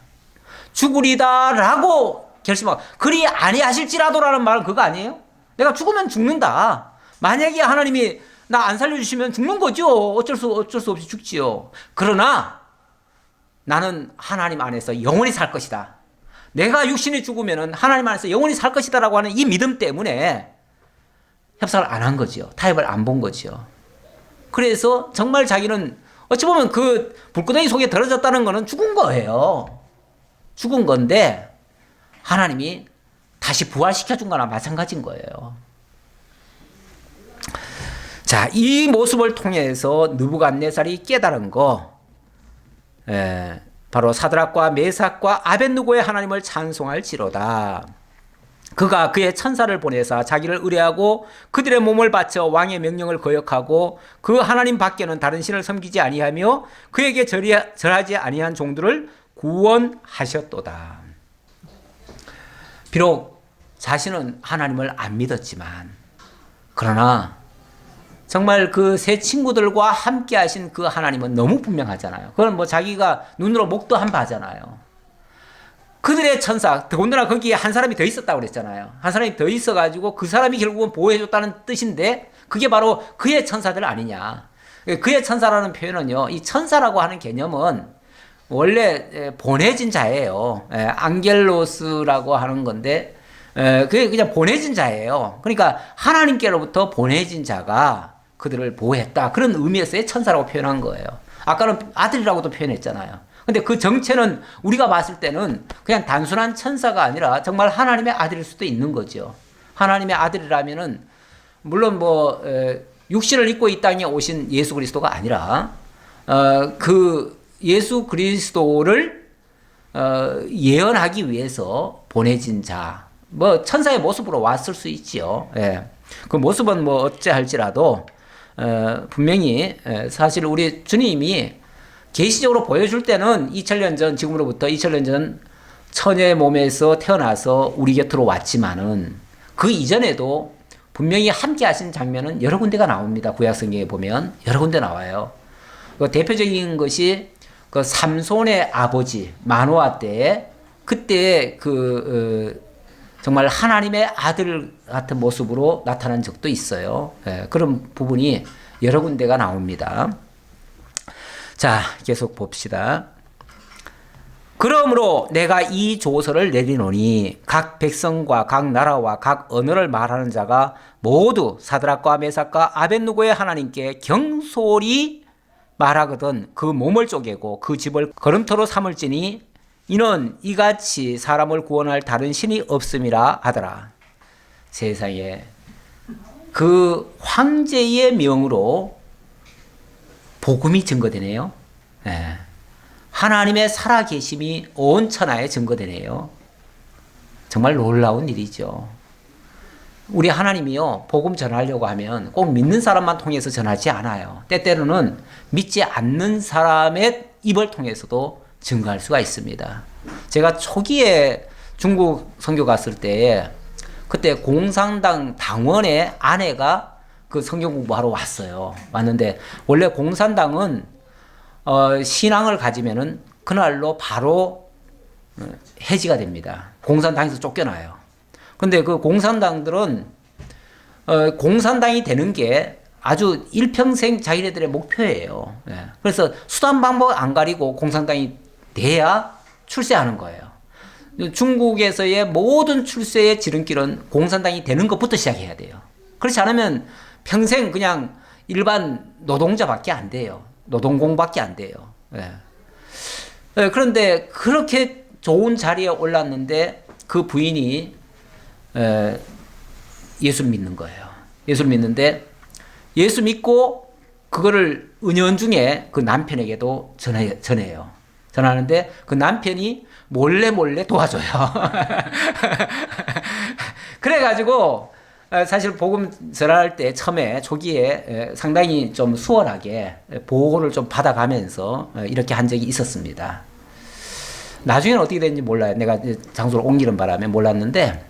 죽으리다라고 결심하고 그리 아니하실지라도라는 말은 그거 아니에요? 내가 죽으면 죽는다. 만약에 하나님이 나 안 살려주시면 죽는 거죠. 어쩔 수 없이 죽지요. 그러나 나는 하나님 안에서 영원히 살 것이다. 내가 육신이 죽으면 하나님 안에서 영원히 살 것이다라고 하는 이 믿음 때문에 협상을 안 한 거죠. 타협을 안 본 거죠. 그래서 정말 자기는 어찌 보면 그 불구덩이 속에 들어졌다는 거는 죽은 거예요. 죽은 건데 하나님이 다시 부활시켜 준 거나 마찬가지인 거예요. 자, 이 모습을 통해서 느부갓네살이 깨달은 거, 바로 사드락과 메삭과 아벳느고의 하나님을 찬송할지로다. 그가 그의 천사를 보내사 자기를 의뢰하고 그들의 몸을 바쳐 왕의 명령을 거역하고 그 하나님 밖에는 다른 신을 섬기지 아니하며 그에게 절하지 아니한 종들을 구원하셨도다. 비록 자신은 하나님을 안 믿었지만 그러나 정말 그 세 친구들과 함께 하신 그 하나님은 너무 분명하잖아요. 그건 뭐 자기가 눈으로 목도한 바잖아요. 그들의 천사, 더군다나 거기에 한 사람이 더 있었다고 그랬잖아요. 한 사람이 더 있어가지고 그 사람이 결국은 보호해줬다는 뜻인데 그게 바로 그의 천사들 아니냐. 그의 천사라는 표현은요, 이 천사라고 하는 개념은 원래 보내진 자예요. 앙겔로스라고 하는 건데 그게 그냥 보내진 자예요. 그러니까 하나님께로부터 보내진 자가 그들을 보호했다. 그런 의미에서의 천사라고 표현한 거예요. 아까는 아들이라고도 표현했잖아요. 근데 그 정체는 우리가 봤을 때는 그냥 단순한 천사가 아니라 정말 하나님의 아들일 수도 있는 거죠. 하나님의 아들이라면은 물론 뭐 육신을 입고 이 땅에 오신 예수 그리스도가 아니라 그 예수 그리스도를 예언하기 위해서 보내진 자, 뭐 천사의 모습으로 왔을 수 있지요. 예. 그 모습은 뭐 어찌할지라도 분명히 사실 우리 주님이 계시적으로 보여줄 때는 2000년 전, 지금으로부터 2000년 전 처녀의 몸에서 태어나서 우리 곁으로 왔지만은 그 이전에도 분명히 함께 하신 장면은 여러 군데가 나옵니다. 구약성경에 보면 여러 군데 나와요. 그 대표적인 것이 그 삼손의 아버지 마노아 때 그때 정말 하나님의 아들 같은 모습으로 나타난 적도 있어요. 그런 부분이 여러 군데가 나옵니다. 자, 계속 봅시다. 그러므로 내가 이 조서를 내리노니 각 백성과 각 나라와 각 언어를 말하는 자가 모두 사드락과 메삭과 아벳느고의 하나님께 경솔히 말하거든 그 몸을 쪼개고 그 집을 걸음터로 삼을지니 이는 이같이 사람을 구원할 다른 신이 없음이라 하더라. 세상에 그 황제의 명으로 복음이 증거되네요. 네. 하나님의 살아계심이 온 천하에 증거되네요. 정말 놀라운 일이죠. 우리 하나님이요, 복음 전하려고 하면 꼭 믿는 사람만 통해서 전하지 않아요. 때때로는 믿지 않는 사람의 입을 통해서도 증거할 수가 있습니다. 제가 초기에 중국 선교 갔을 때 그때 공산당 당원의 아내가 그 성경 공부하러 왔어요. 왔는데 원래 공산당은 신앙을 가지면은 그날로 바로 해지가 됩니다. 공산당에서 쫓겨나요. 근데 그 공산당들은 공산당이 되는 게 아주 일평생 자기네들의 목표예요. 그래서 수단 방법 안 가리고 공산당이 돼야 출세하는 거예요. 중국에서의 모든 출세의 지름길은 공산당이 되는 것부터 시작해야 돼요. 그렇지 않으면 평생 그냥 일반 노동자밖에 안 돼요. 노동공밖에 안 돼요. 그런데 그렇게 좋은 자리에 올랐는데 그 부인이 예수를 믿는 거예요. 예수를 믿는데 예수 믿고 그거를 은연중에 그 남편에게도 전해요. 전하는데 그 남편이 몰래 도와줘요. 그래가지고 사실 복음 전할 때 처음에 초기에 상당히 좀 수월하게 보호를 좀 받아가면서 이렇게 한 적이 있었습니다. 나중에는 어떻게 됐는지 몰라요. 내가 장소를 옮기는 바람에 몰랐는데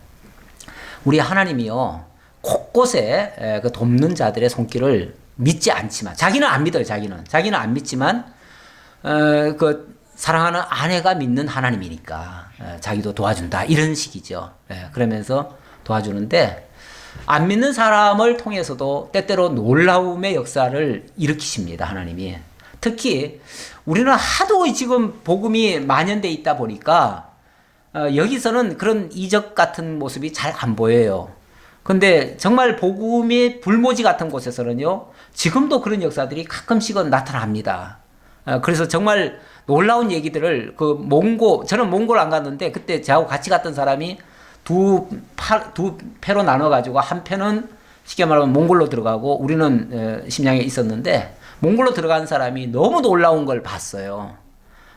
우리 하나님이요 곳곳에 그 돕는 자들의 손길을 믿지 않지만 자기는 안 믿어요. 자기는 안 믿지만 그 사랑하는 아내가 믿는 하나님이니까 자기도 도와준다 이런 식이죠. 그러면서 도와주는데 안 믿는 사람을 통해서도 때때로 놀라움의 역사를 일으키십니다. 하나님이. 특히 우리는 하도 지금 복음이 만연돼 있다 보니까 여기서는 그런 이적 같은 모습이 잘 안 보여요. 근데 정말 복음의 불모지 같은 곳에서는요 지금도 그런 역사들이 가끔씩은 나타납니다. 그래서 정말 놀라운 얘기들을 저는 몽골 안 갔는데 그때 저하고 같이 갔던 사람이 두 패로 나눠가지고 한 패는 쉽게 말하면 몽골로 들어가고 우리는 심양에 있었는데 몽골로 들어간 사람이 너무 놀라운 걸 봤어요.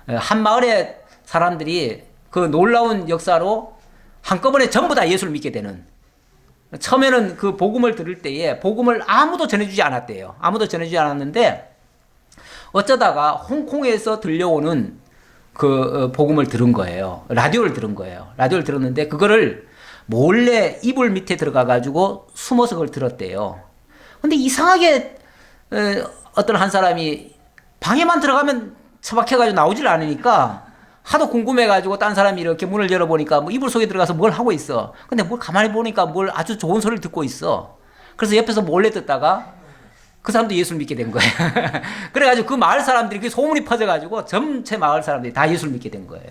한 마을의 사람들이 그 놀라운 역사로 한꺼번에 전부 다 예수를 믿게 되는. 처음에는 그 복음을 들을 때에 복음을 아무도 전해주지 않았대요. 아무도 전해주지 않았는데 어쩌다가 홍콩에서 들려오는 그 복음을 들은 거예요. 라디오를 들은 거예요. 라디오를 들었는데 그거를 몰래 이불 밑에 들어가 가지고 숨어서 그걸 들었대요. 근데 이상하게 어떤 한 사람이 방에만 들어가면 처박혀 가지고 나오질 않으니까 하도 궁금해 가지고 딴 사람이 이렇게 문을 열어보니까 뭐 이불 속에 들어가서 뭘 하고 있어. 근데 뭘 가만히 보니까 뭘 아주 좋은 소리를 듣고 있어. 그래서 옆에서 몰래 듣다가 그 사람도 예수를 믿게 된 거예요. 그래가지고 그 마을 사람들이 그 소문이 퍼져가지고 전체 마을 사람들이 다 예수를 믿게 된 거예요.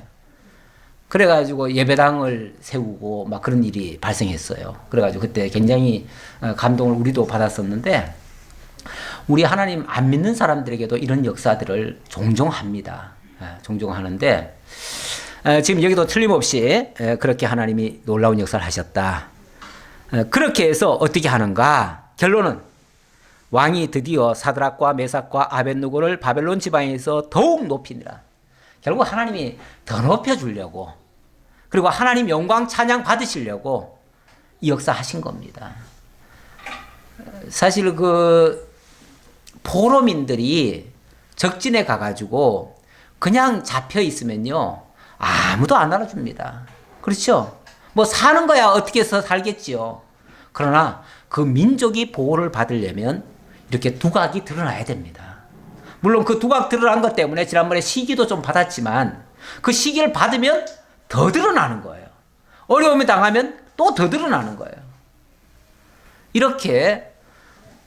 그래가지고 예배당을 세우고 막 그런 일이 발생했어요. 그래가지고 그때 굉장히 감동을 우리도 받았었는데 우리 하나님 안 믿는 사람들에게도 이런 역사들을 종종 합니다. 종종 하는데 지금 여기도 틀림없이 그렇게 하나님이 놀라운 역사를 하셨다. 그렇게 해서 어떻게 하는가? 결론은 왕이 드디어 사드락과 메삭과 아벳느고를 바벨론 지방에서 더욱 높이니라. 결국 하나님이 더 높여주려고 그리고 하나님 영광 찬양 받으시려고 이 역사 하신 겁니다. 사실 그 포로민들이 적진에 가가지고 그냥 잡혀 있으면요 아무도 안 알아줍니다. 그렇죠? 뭐 사는 거야 어떻게 해서 살겠지요. 그러나 그 민족이 보호를 받으려면 이렇게 두각이 드러나야 됩니다. 물론 그 두각 드러난 것 때문에 지난번에 시기도 좀 받았지만 그 시기를 받으면 더 드러나는 거예요. 어려움을 당하면 또 더 드러나는 거예요. 이렇게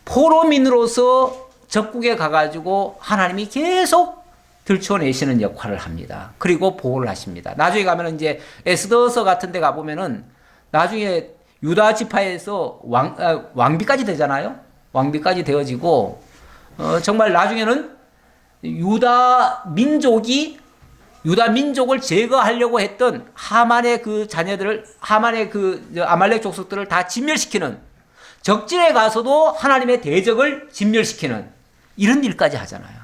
포로민으로서 적국에 가가지고 하나님이 계속 들춰내시는 역할을 합니다. 그리고 보호를 하십니다. 나중에 가면은 이제 에스더서 같은 데 가보면은 나중에 유다 지파에서 왕비까지 되잖아요. 왕비까지 되어지고 정말 나중에는 유다 민족을 제거하려고 했던 하만의 그 자녀들을 하만의 그 아말렉 족속들을 다 진멸시키는 적진에 가서도 하나님의 대적을 진멸시키는 이런 일까지 하잖아요.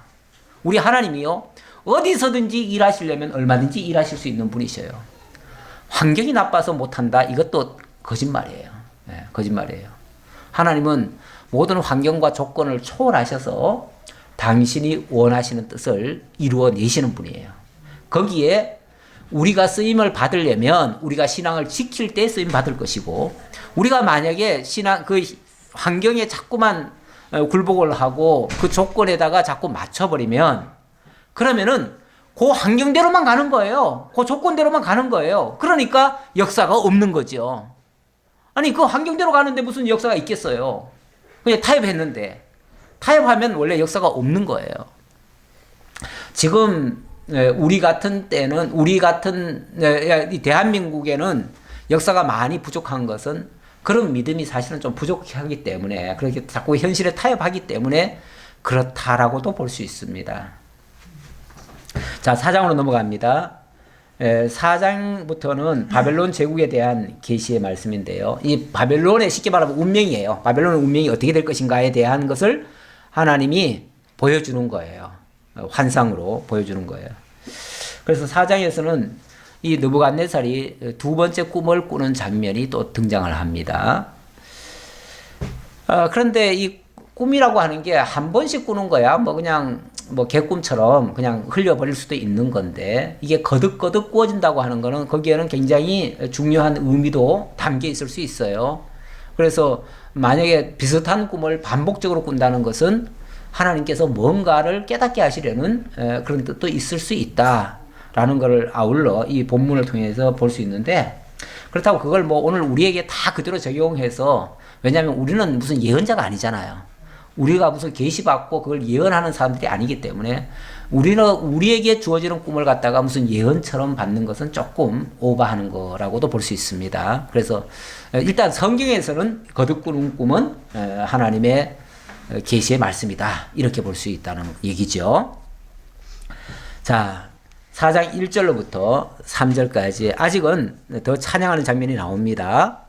우리 하나님이요 어디서든지 일하시려면 얼마든지 일하실 수 있는 분이셔요. 환경이 나빠서 못한다 이것도 거짓말이에요. 거짓말이에요. 하나님은 모든 환경과 조건을 초월하셔서 당신이 원하시는 뜻을 이루어내시는 분이에요. 거기에 우리가 쓰임을 받으려면 우리가 신앙을 지킬 때 쓰임 받을 것이고 우리가 만약에 그 환경에 자꾸만 굴복을 하고 그 조건에다가 자꾸 맞춰버리면 그러면은 그 환경대로만 가는 거예요. 그 조건대로만 가는 거예요. 그러니까 역사가 없는 거죠. 아니 그 환경대로 가는데 무슨 역사가 있겠어요. 그냥 타협했는데 타협하면 원래 역사가 없는 거예요. 지금 우리 같은 때는 이 대한민국에는 역사가 많이 부족한 것은 그런 믿음이 사실은 좀 부족하기 때문에 그렇게 자꾸 현실에 타협하기 때문에 그렇다라고도 볼 수 있습니다. 자, 4장으로 넘어갑니다. 4장부터는 바벨론 제국에 대한 계시의 말씀인데요. 이 바벨론의 쉽게 말하면 운명이에요. 바벨론의 운명이 어떻게 될 것인가에 대한 것을 하나님이 보여주는 거예요. 환상으로 보여주는 거예요. 그래서 4장에서는 이 느부갓네살이 두 번째 꿈을 꾸는 장면이 또 등장을 합니다. 그런데 이 꿈이라고 하는 게 한 번씩 꾸는 거야. 뭐 그냥 뭐 개꿈처럼 그냥 흘려버릴 수도 있는 건데 이게 거듭거듭 꾸어진다고 하는 거는 거기에는 굉장히 중요한 의미도 담겨 있을 수 있어요. 그래서 만약에 비슷한 꿈을 반복적으로 꾼다는 것은 하나님께서 뭔가를 깨닫게 하시려는 그런 뜻도 있을 수 있다라는 것을 아울러 이 본문을 통해서 볼 수 있는데, 그렇다고 그걸 뭐 오늘 우리에게 다 그대로 적용해서, 왜냐하면 우리는 무슨 예언자가 아니잖아요. 우리가 무슨 계시받고 그걸 예언하는 사람들이 아니기 때문에 우리는 우리에게 주어지는 꿈을 갖다가 무슨 예언처럼 받는 것은 조금 오버하는 거라고도 볼 수 있습니다. 그래서 일단 성경에서는 거듭 꾸는 꿈은 하나님의 계시의 말씀이다, 이렇게 볼 수 있다는 얘기죠. 자, 4장 1절로부터 3절까지 아직은 더 찬양하는 장면이 나옵니다.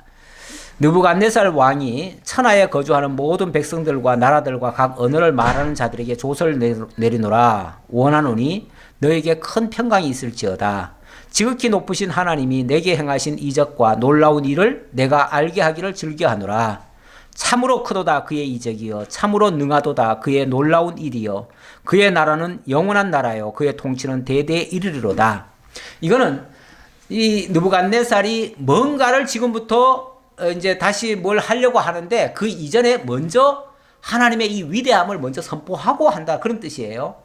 느부갓네살 왕이 천하에 거주하는 모든 백성들과 나라들과 각 언어를 말하는 자들에게 조서를 내리노라. 원하노니 너에게 큰 평강이 있을지어다. 지극히 높으신 하나님이 내게 행하신 이적과 놀라운 일을 내가 알게 하기를 즐겨하노라. 참으로 크도다 그의 이적이여, 참으로 능하도다 그의 놀라운 일이여. 그의 나라는 영원한 나라요, 그의 통치는 대대에 이르리로다. 이거는 이 느부갓네살이 뭔가를 지금부터 이제 다시 뭘 하려고 하는데 그 이전에 먼저 하나님의 이 위대함을 먼저 선포하고 한다, 그런 뜻이에요.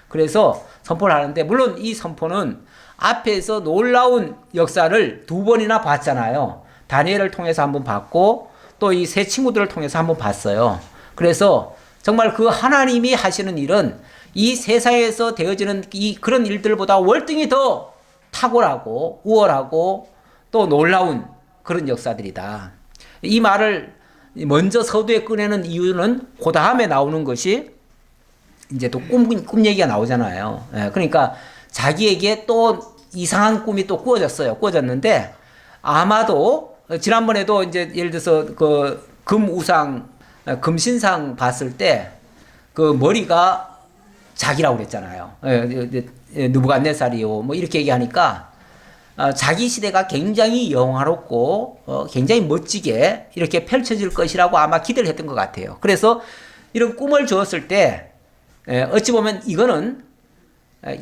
그래서 선포를 하는데, 물론 이 선포는 앞에서 놀라운 역사를 두 번이나 봤잖아요. 다니엘을 통해서 한번 봤고 또 이 세 친구들을 통해서 한번 봤어요. 그래서 정말 그 하나님이 하시는 일은 이 세상에서 되어지는 이 그런 일들보다 월등히 더 탁월하고 우월하고 또 놀라운 그런 역사들이다. 이 말을 먼저 서두에 꺼내는 이유는 그 다음에 나오는 것이 이제 또 꿈 얘기가 나오잖아요. 그러니까 자기에게 또 이상한 꿈이 또 꾸어졌어요. 꾸어졌는데 아마도 지난번에도 이제 예를 들어서 그 금우상, 금신상 봤을 때 그 머리가 자기라고 그랬잖아요. 느부갓네살이요, 뭐 이렇게 얘기하니까 자기 시대가 굉장히 영화롭고 굉장히 멋지게 이렇게 펼쳐질 것이라고 아마 기대를 했던 것 같아요. 그래서 이런 꿈을 주었을 때 어찌 보면 이거는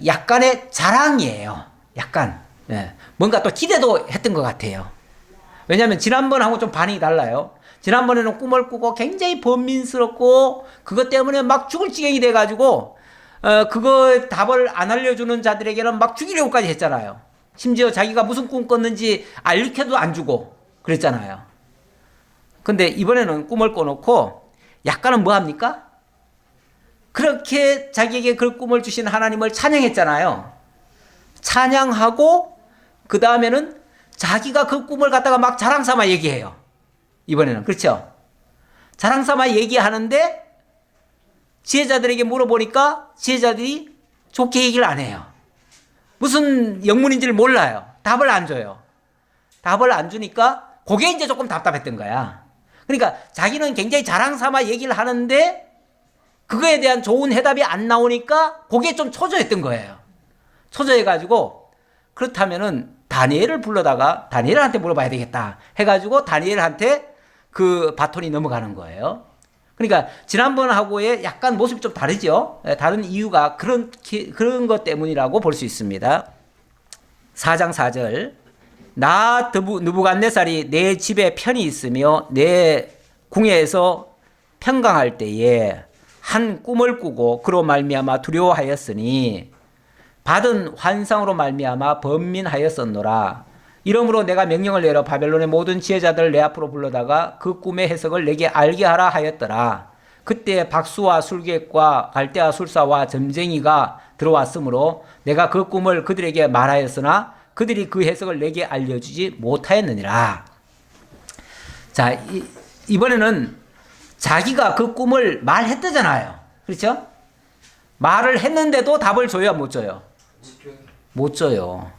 약간의 자랑이에요. 약간 뭔가 또 기대도 했던 것 같아요. 왜냐하면 지난번하고 좀 반응이 달라요. 지난번에는 꿈을 꾸고 굉장히 번민스럽고 그것 때문에 막 죽을 지경이 돼가지고 그거 답을 안 알려주는 자들에게는 막 죽이려고까지 했잖아요. 심지어 자기가 무슨 꿈 꿨는지 알려켜도 안 주고 그랬잖아요. 근데 이번에는 꿈을 꿔놓고 약간은 뭐 합니까? 그렇게 자기에게 그 꿈을 주신 하나님을 찬양했잖아요. 찬양하고 그 다음에는 자기가 그 꿈을 갖다가 막 자랑삼아 얘기해요. 이번에는. 그렇죠? 자랑삼아 얘기하는데 지혜자들에게 물어보니까 지혜자들이 좋게 얘기를 안 해요. 무슨 영문인지를 몰라요. 답을 안 줘요. 답을 안 주니까 그게 이제 조금 답답했던 거야. 그러니까 자기는 굉장히 자랑삼아 얘기를 하는데 그거에 대한 좋은 해답이 안 나오니까 그게 좀 초조했던 거예요. 초조해가지고 그렇다면은 다니엘을 불러다가 다니엘한테 물어봐야 되겠다 해가지고 다니엘한테 그 바톤이 넘어가는 거예요. 그러니까 지난번하고의 약간 모습이 좀 다르죠. 다른 이유가 그런 것 때문이라고 볼 수 있습니다. 4장 4절 나 느부갓네살이 내 집에 편히 있으며 내 궁에서 평강할 때에 한 꿈을 꾸고 그로 말미암아 두려워하였으니 받은 환상으로 말미암아 번민하였었노라. 이러므로 내가 명령을 내려 바벨론의 모든 지혜자들을 내 앞으로 불러다가 그 꿈의 해석을 내게 알게 하라 하였더라. 그때 박수와 술객과 갈대아 술사와 점쟁이가 들어왔으므로 내가 그 꿈을 그들에게 말하였으나 그들이 그 해석을 내게 알려주지 못하였느니라. 자, 이번에는 자기가 그 꿈을 말했다잖아요. 그렇죠? 말을 했는데도 답을 줘야 못 줘요? 못 줘요.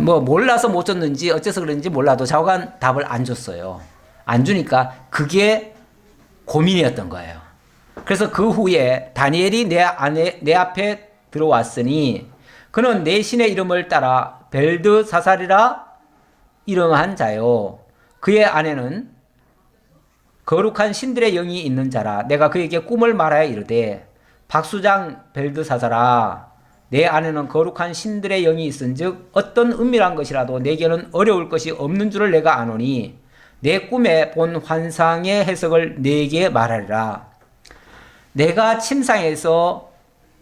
뭐 몰라서 못 줬는지 어째서 그런지 몰라도 좌우간 답을 안 줬어요. 안 주니까 그게 고민이었던 거예요. 그래서 그 후에 다니엘이 내 앞에 들어왔으니 그는 내 신의 이름을 따라 벨드사살이라 이름한 자요. 그의 아내는 거룩한 신들의 영이 있는 자라. 내가 그에게 꿈을 말하여 이르되 박수장 벨드사자라, 내 안에는 거룩한 신들의 영이 있은즉 어떤 은밀한 것이라도 내게는 어려울 것이 없는 줄을 내가 아노니 내 꿈에 본 환상의 해석을 네게 말하리라. 내가 침상에서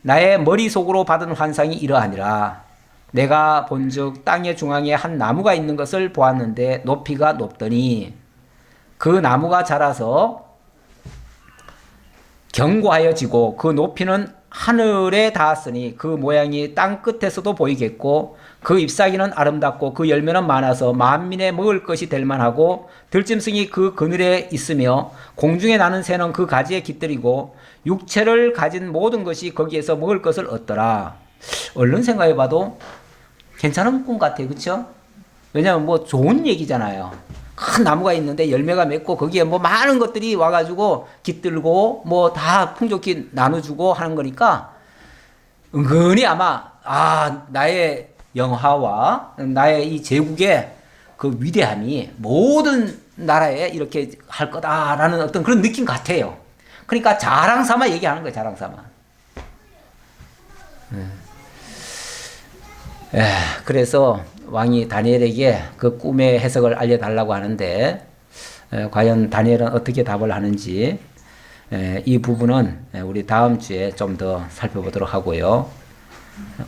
나의 머릿속으로 받은 환상이 이러하니라. 내가 본즉 땅의 중앙에 한 나무가 있는 것을 보았는데 높이가 높더니 그 나무가 자라서 견고하여 지고 그 높이는 하늘에 닿았으니 그 모양이 땅 끝에서도 보이겠고 그 잎사귀는 아름답고 그 열매는 많아서 만민의 먹을 것이 될 만하고 들짐승이 그 그늘에 있으며 공중에 나는 새는 그 가지에 깃들이고 육체를 가진 모든 것이 거기에서 먹을 것을 얻더라. 얼른 생각해봐도 괜찮은 꿈 같아요. 그렇죠? 왜냐하면 뭐 좋은 얘기잖아요. 큰 나무가 있는데 열매가 맺고 거기에 뭐 많은 것들이 와가지고 깃들고 뭐 다 풍족히 나눠주고 하는 거니까 은근히 아마 나의 영화와 나의 이 제국의 그 위대함이 모든 나라에 이렇게 할 거다라는 어떤 그런 느낌 같아요. 그러니까 자랑 삼아 얘기하는 거예요. 자랑 삼아. 그래서 왕이 다니엘에게 그 꿈의 해석을 알려달라고 하는데 과연 다니엘은 어떻게 답을 하는지 이 부분은 우리 다음 주에 좀 더 살펴보도록 하고요.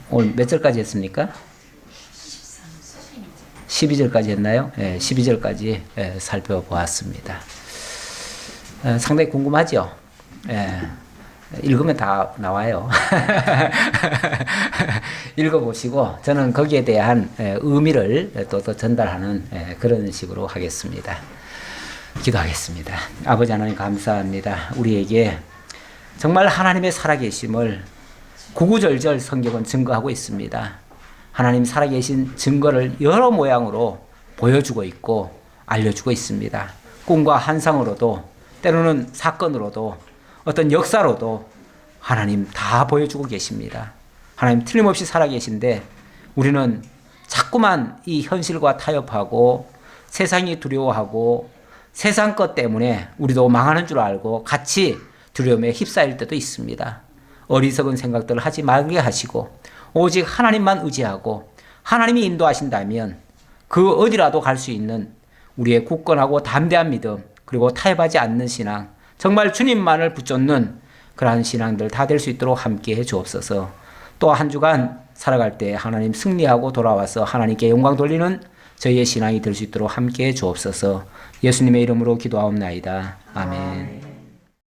오늘 몇 절까지 했습니까? 12절까지 했나요? 12절까지 살펴보았습니다. 상당히 궁금하죠? 읽으면 다 나와요. 읽어보시고 저는 거기에 대한 의미를 또 전달하는 그런 식으로 하겠습니다. 기도하겠습니다. 아버지 하나님 감사합니다. 우리에게 정말 하나님의 살아계심을 구구절절 성경은 증거하고 있습니다. 하나님 살아계신 증거를 여러 모양으로 보여주고 있고 알려주고 있습니다. 꿈과 환상으로도 때로는 사건으로도 어떤 역사로도 하나님 다 보여주고 계십니다. 하나님 틀림없이 살아계신데 우리는 자꾸만 이 현실과 타협하고 세상이 두려워하고 세상 것 때문에 우리도 망하는 줄 알고 같이 두려움에 휩싸일 때도 있습니다. 어리석은 생각들을 하지 말게 하시고 오직 하나님만 의지하고 하나님이 인도하신다면 그 어디라도 갈 수 있는 우리의 굳건하고 담대한 믿음 그리고 타협하지 않는 신앙 정말 주님만을 붙잡는 그러한 신앙들 다 될 수 있도록 함께 해 주옵소서. 또 한 주간 살아갈 때 하나님 승리하고 돌아와서 하나님께 영광 돌리는 저희의 신앙이 될 수 있도록 함께 해 주옵소서. 예수님의 이름으로 기도하옵나이다. 아멘.